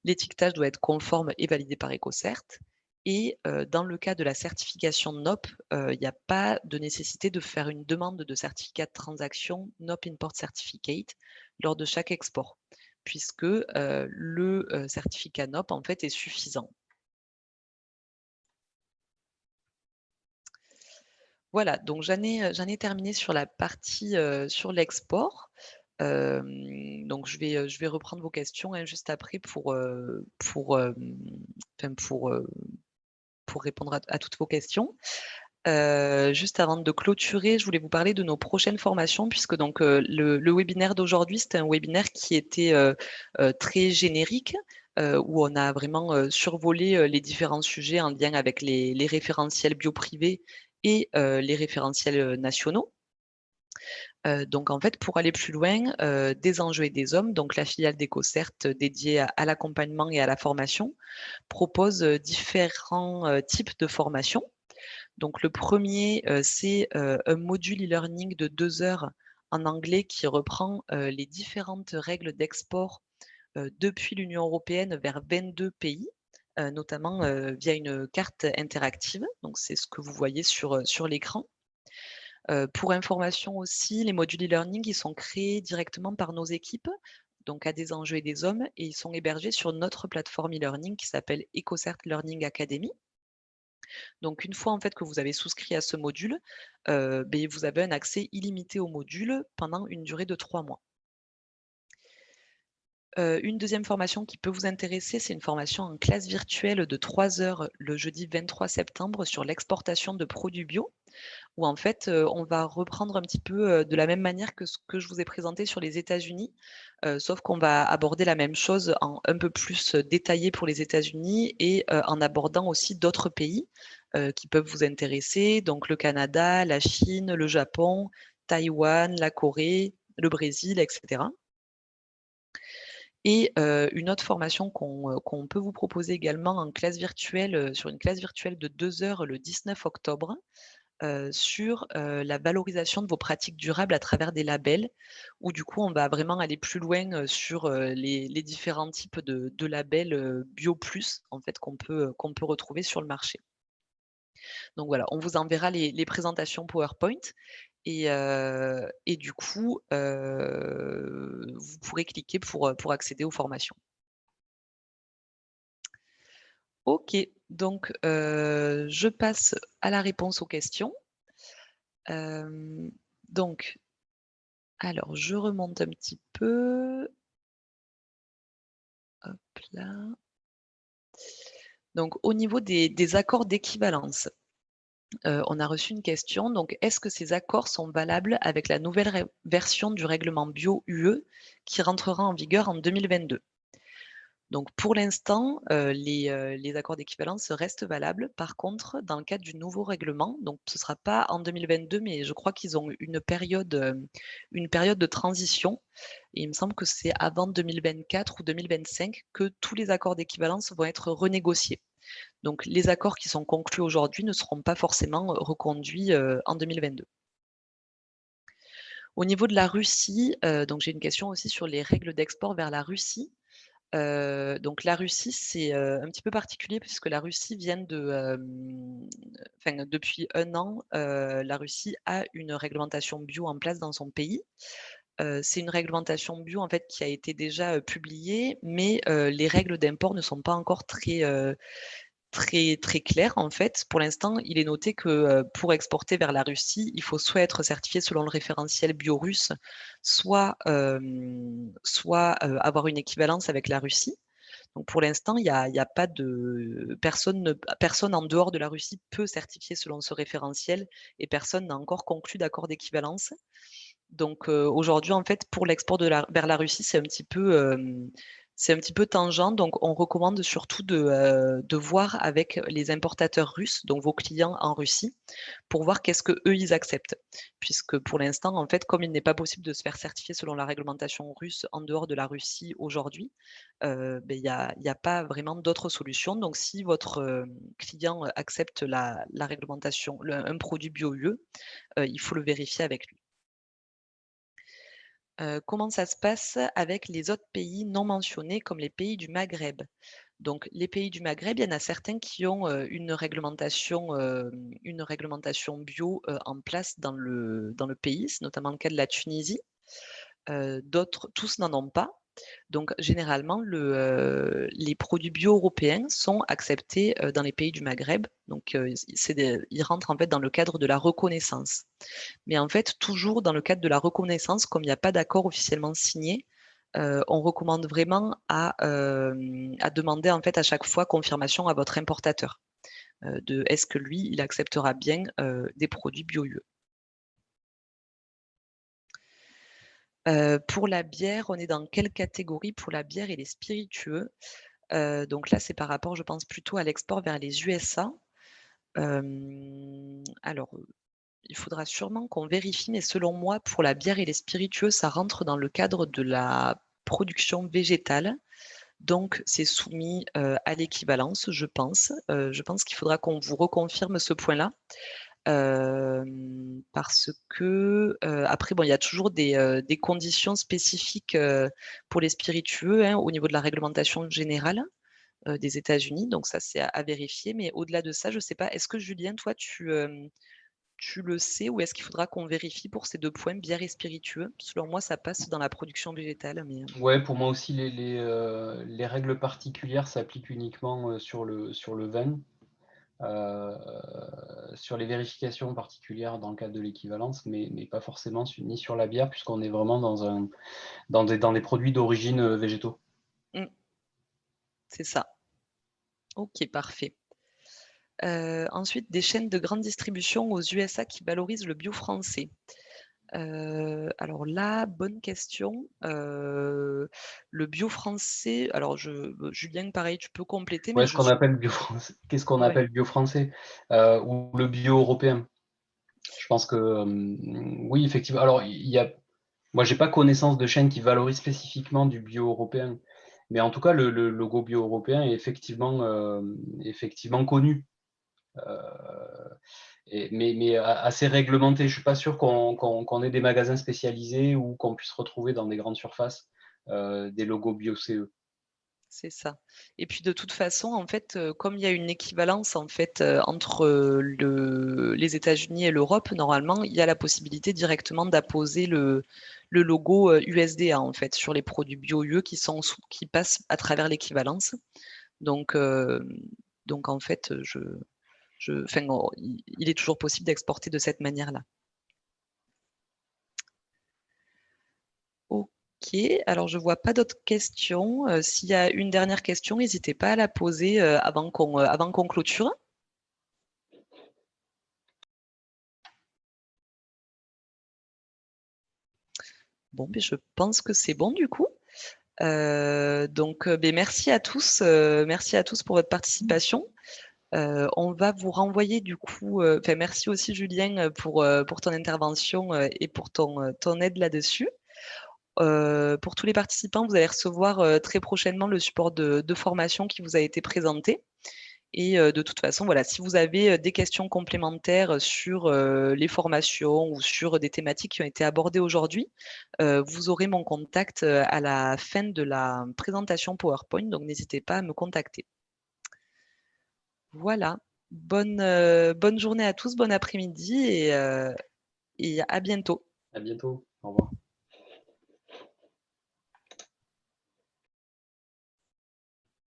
L'étiquetage doit être conforme et validé par EcoCert. Et dans le cas de la certification NOP, il n'y a pas de nécessité de faire une demande de certificat de transaction NOP Import Certificate lors de chaque export, puisque le certificat NOP en fait est suffisant. Voilà, donc j'en ai terminé sur la partie, sur l'export. Donc je vais reprendre vos questions, hein, juste après enfin pour répondre à toutes vos questions. Juste avant de clôturer, je voulais vous parler de nos prochaines formations puisque donc, le webinaire d'aujourd'hui, c'était un webinaire qui était, très générique, où on a vraiment, survolé, les différents sujets en lien avec les référentiels bio privés et les référentiels, nationaux. Donc en fait, pour aller plus loin, Des Enjeux et des Hommes, donc la filiale d'EcoCert dédiée à l'accompagnement et à la formation, propose, différents, types de formations. Donc le premier, c'est, un module e-learning de 2 heures en anglais qui reprend, les différentes règles d'export, depuis l'Union européenne vers 22 pays, notamment, via une carte interactive. Donc c'est ce que vous voyez sur l'écran. Pour information aussi, les modules e-learning, ils sont créés directement par nos équipes, donc à Des Enjeux et des Hommes, et ils sont hébergés sur notre plateforme e-learning qui s'appelle EcoCert Learning Academy. Donc une fois en fait que vous avez souscrit à ce module, vous avez un accès illimité au module pendant une durée de 3 mois. Une deuxième formation qui peut vous intéresser, c'est une formation en classe virtuelle de 3 heures le jeudi 23 septembre sur l'exportation de produits bio, où en fait, on va reprendre un petit peu, de la même manière que ce que je vous ai présenté sur les États-Unis, sauf qu'on va aborder la même chose en un peu plus, détaillé pour les États-Unis et en abordant aussi d'autres pays, qui peuvent vous intéresser, donc le Canada, la Chine, le Japon, Taïwan, la Corée, le Brésil et cetera. Et une autre formation qu'on peut vous proposer également en classe virtuelle, sur une classe virtuelle de 2 heures le 19 octobre, sur, la valorisation de vos pratiques durables à travers des labels, où du coup on va vraiment aller plus loin, sur, les différents types de labels, Bio Plus en fait qu'on peut retrouver sur le marché. Donc voilà, on vous enverra les présentations PowerPoint et du coup, vous pourrez cliquer pour accéder aux formations. OK, donc je passe à la réponse aux questions. Hem, donc alors je remonte un petit peu. Hop là. Donc au niveau des accords d'équivalence, on a reçu une question, donc: «Est-ce que ces accords sont valables avec la nouvelle version du règlement bio UE qui rentrera en vigueur en 2022?» Donc pour l'instant, les accords d'équivalence restent valables. Par contre, dans le cadre du nouveau règlement, donc ce ne sera pas en 2022, mais je crois qu'ils ont une période de transition et il me semble que c'est avant 2024 ou 2025 que tous les accords d'équivalence vont être renégociés. Donc les accords qui sont conclus aujourd'hui ne seront pas forcément, reconduits, en 2022. Au niveau de la Russie, donc j'ai une question aussi sur les règles d'export vers la Russie. Donc la Russie, c'est, un petit peu particulier puisque la Russie vient de, enfin depuis 1 an, la Russie a une réglementation bio en place dans son pays. C'est une réglementation bio en fait qui a été déjà, publiée, mais, les règles d'import ne sont pas encore très claires en fait. Pour l'instant, il est noté que, pour exporter vers la Russie, il faut soit être certifié selon le référentiel bio-russe, soit avoir une équivalence avec la Russie. Donc pour l'instant, il y a pas de personne en dehors de la Russie peut certifier selon ce référentiel et personne n'a encore conclu d'accord d'équivalence. Donc aujourd'hui, en fait, pour l'export vers la Russie, c'est un petit peu tangent. Donc on recommande surtout de voir avec les importateurs russes, donc vos clients en Russie, pour voir qu'est-ce qu'eux, ils acceptent. Puisque pour l'instant, en fait, comme il n'est pas possible de se faire certifier selon la réglementation russe en dehors de la Russie aujourd'hui, il y a pas vraiment d'autre solution. Donc si votre, client, accepte la réglementation, un produit bio UE, il faut le vérifier avec lui. Comment ça se passe avec les autres pays non mentionnés comme les pays du Maghreb? Donc les pays du Maghreb, il y en a certains qui ont, une réglementation bio, en place dans le pays. C'est notamment le cas de la Tunisie. D'autres tous n'en ont pas. Donc généralement, les produits bio européens sont acceptés, dans les pays du Maghreb. Donc ils rentrent en fait dans le cadre de la reconnaissance. Mais en fait, toujours dans le cadre de la reconnaissance, comme il n'y a pas d'accord officiellement signé, on recommande vraiment à demander en fait à chaque fois confirmation à votre importateur, de est-ce que lui, il acceptera bien, des produits bio UE. Pour la bière, on est dans quelle catégorie pour la bière et les spiritueux? Donc là, c'est par rapport, je pense, plutôt à l'export vers les USA. Alors, il faudra sûrement qu'on vérifie, mais selon moi, pour la bière et les spiritueux, ça rentre dans le cadre de la production végétale. Donc, c'est soumis à l'équivalence, je pense. Je pense qu'il faudra qu'on vous reconfirme ce point-là. Parce que, après, bon, il y a toujours des conditions spécifiques pour les spiritueux hein, au niveau de la réglementation générale des États-Unis. Donc, ça, c'est à vérifier. Mais au-delà de ça, je ne sais pas, est-ce que Julien, toi, tu le sais ou est-ce qu'il faudra qu'on vérifie pour ces 2 points, bière et spiritueux? Selon moi, ça passe dans la production végétale. Mais...
Ouais, pour moi aussi, les règles particulières s'appliquent uniquement sur le vin. Sur les vérifications particulières dans le cadre de l'équivalence, mais pas forcément ni sur la bière, puisqu'on est vraiment dans des produits d'origine végétaux.
C'est ça. Ok, parfait. Ensuite, des chaînes de grande distribution aux USA qui valorisent le bio français. Alors là, bonne question. Le bio français, alors Julien, pareil, tu peux compléter, mais
Ouais, ce
je
qu'on
suis...
appelle bio français. Qu'est-ce qu'on
Ouais,
appelle bio français ou le bio européen? Je pense que oui, effectivement. Alors, moi, j'ai pas connaissance de chaînes qui valorisent spécifiquement du bio européen, mais en tout cas, le logo bio européen est effectivement connu. Mais assez réglementé. Je suis pas sûr qu'on ait des magasins spécialisés ou qu'on puisse retrouver dans des grandes surfaces des logos bio-CE.
c'est ça. Et puis de toute façon, en fait, comme il y a une équivalence en fait entre les États-Unis et l'Europe, normalement, il y a la possibilité directement d'apposer le logo USDA en fait sur les produits bio-UE qui passent à travers l'équivalence. Donc, donc en fait, il est toujours possible d'exporter de cette manière-là. Ok, alors je ne vois pas d'autres questions. S'il y a une dernière question, n'hésitez pas à la poser avant qu'on clôture. Bon, ben, je pense que c'est bon du coup. Donc, ben, merci à tous. Merci à tous pour votre participation. On va vous renvoyer du coup. Merci aussi Julien pour ton intervention et pour ton aide là-dessus. Pour tous les participants, vous allez recevoir très prochainement le support de formation qui vous a été présenté. Et de toute façon, voilà, si vous avez des questions complémentaires sur les formations ou sur des thématiques qui ont été abordées aujourd'hui, vous aurez mon contact à la fin de la présentation PowerPoint, donc n'hésitez pas à me contacter. Voilà, bonne journée à tous, bon après-midi et à bientôt.
À bientôt. Au revoir.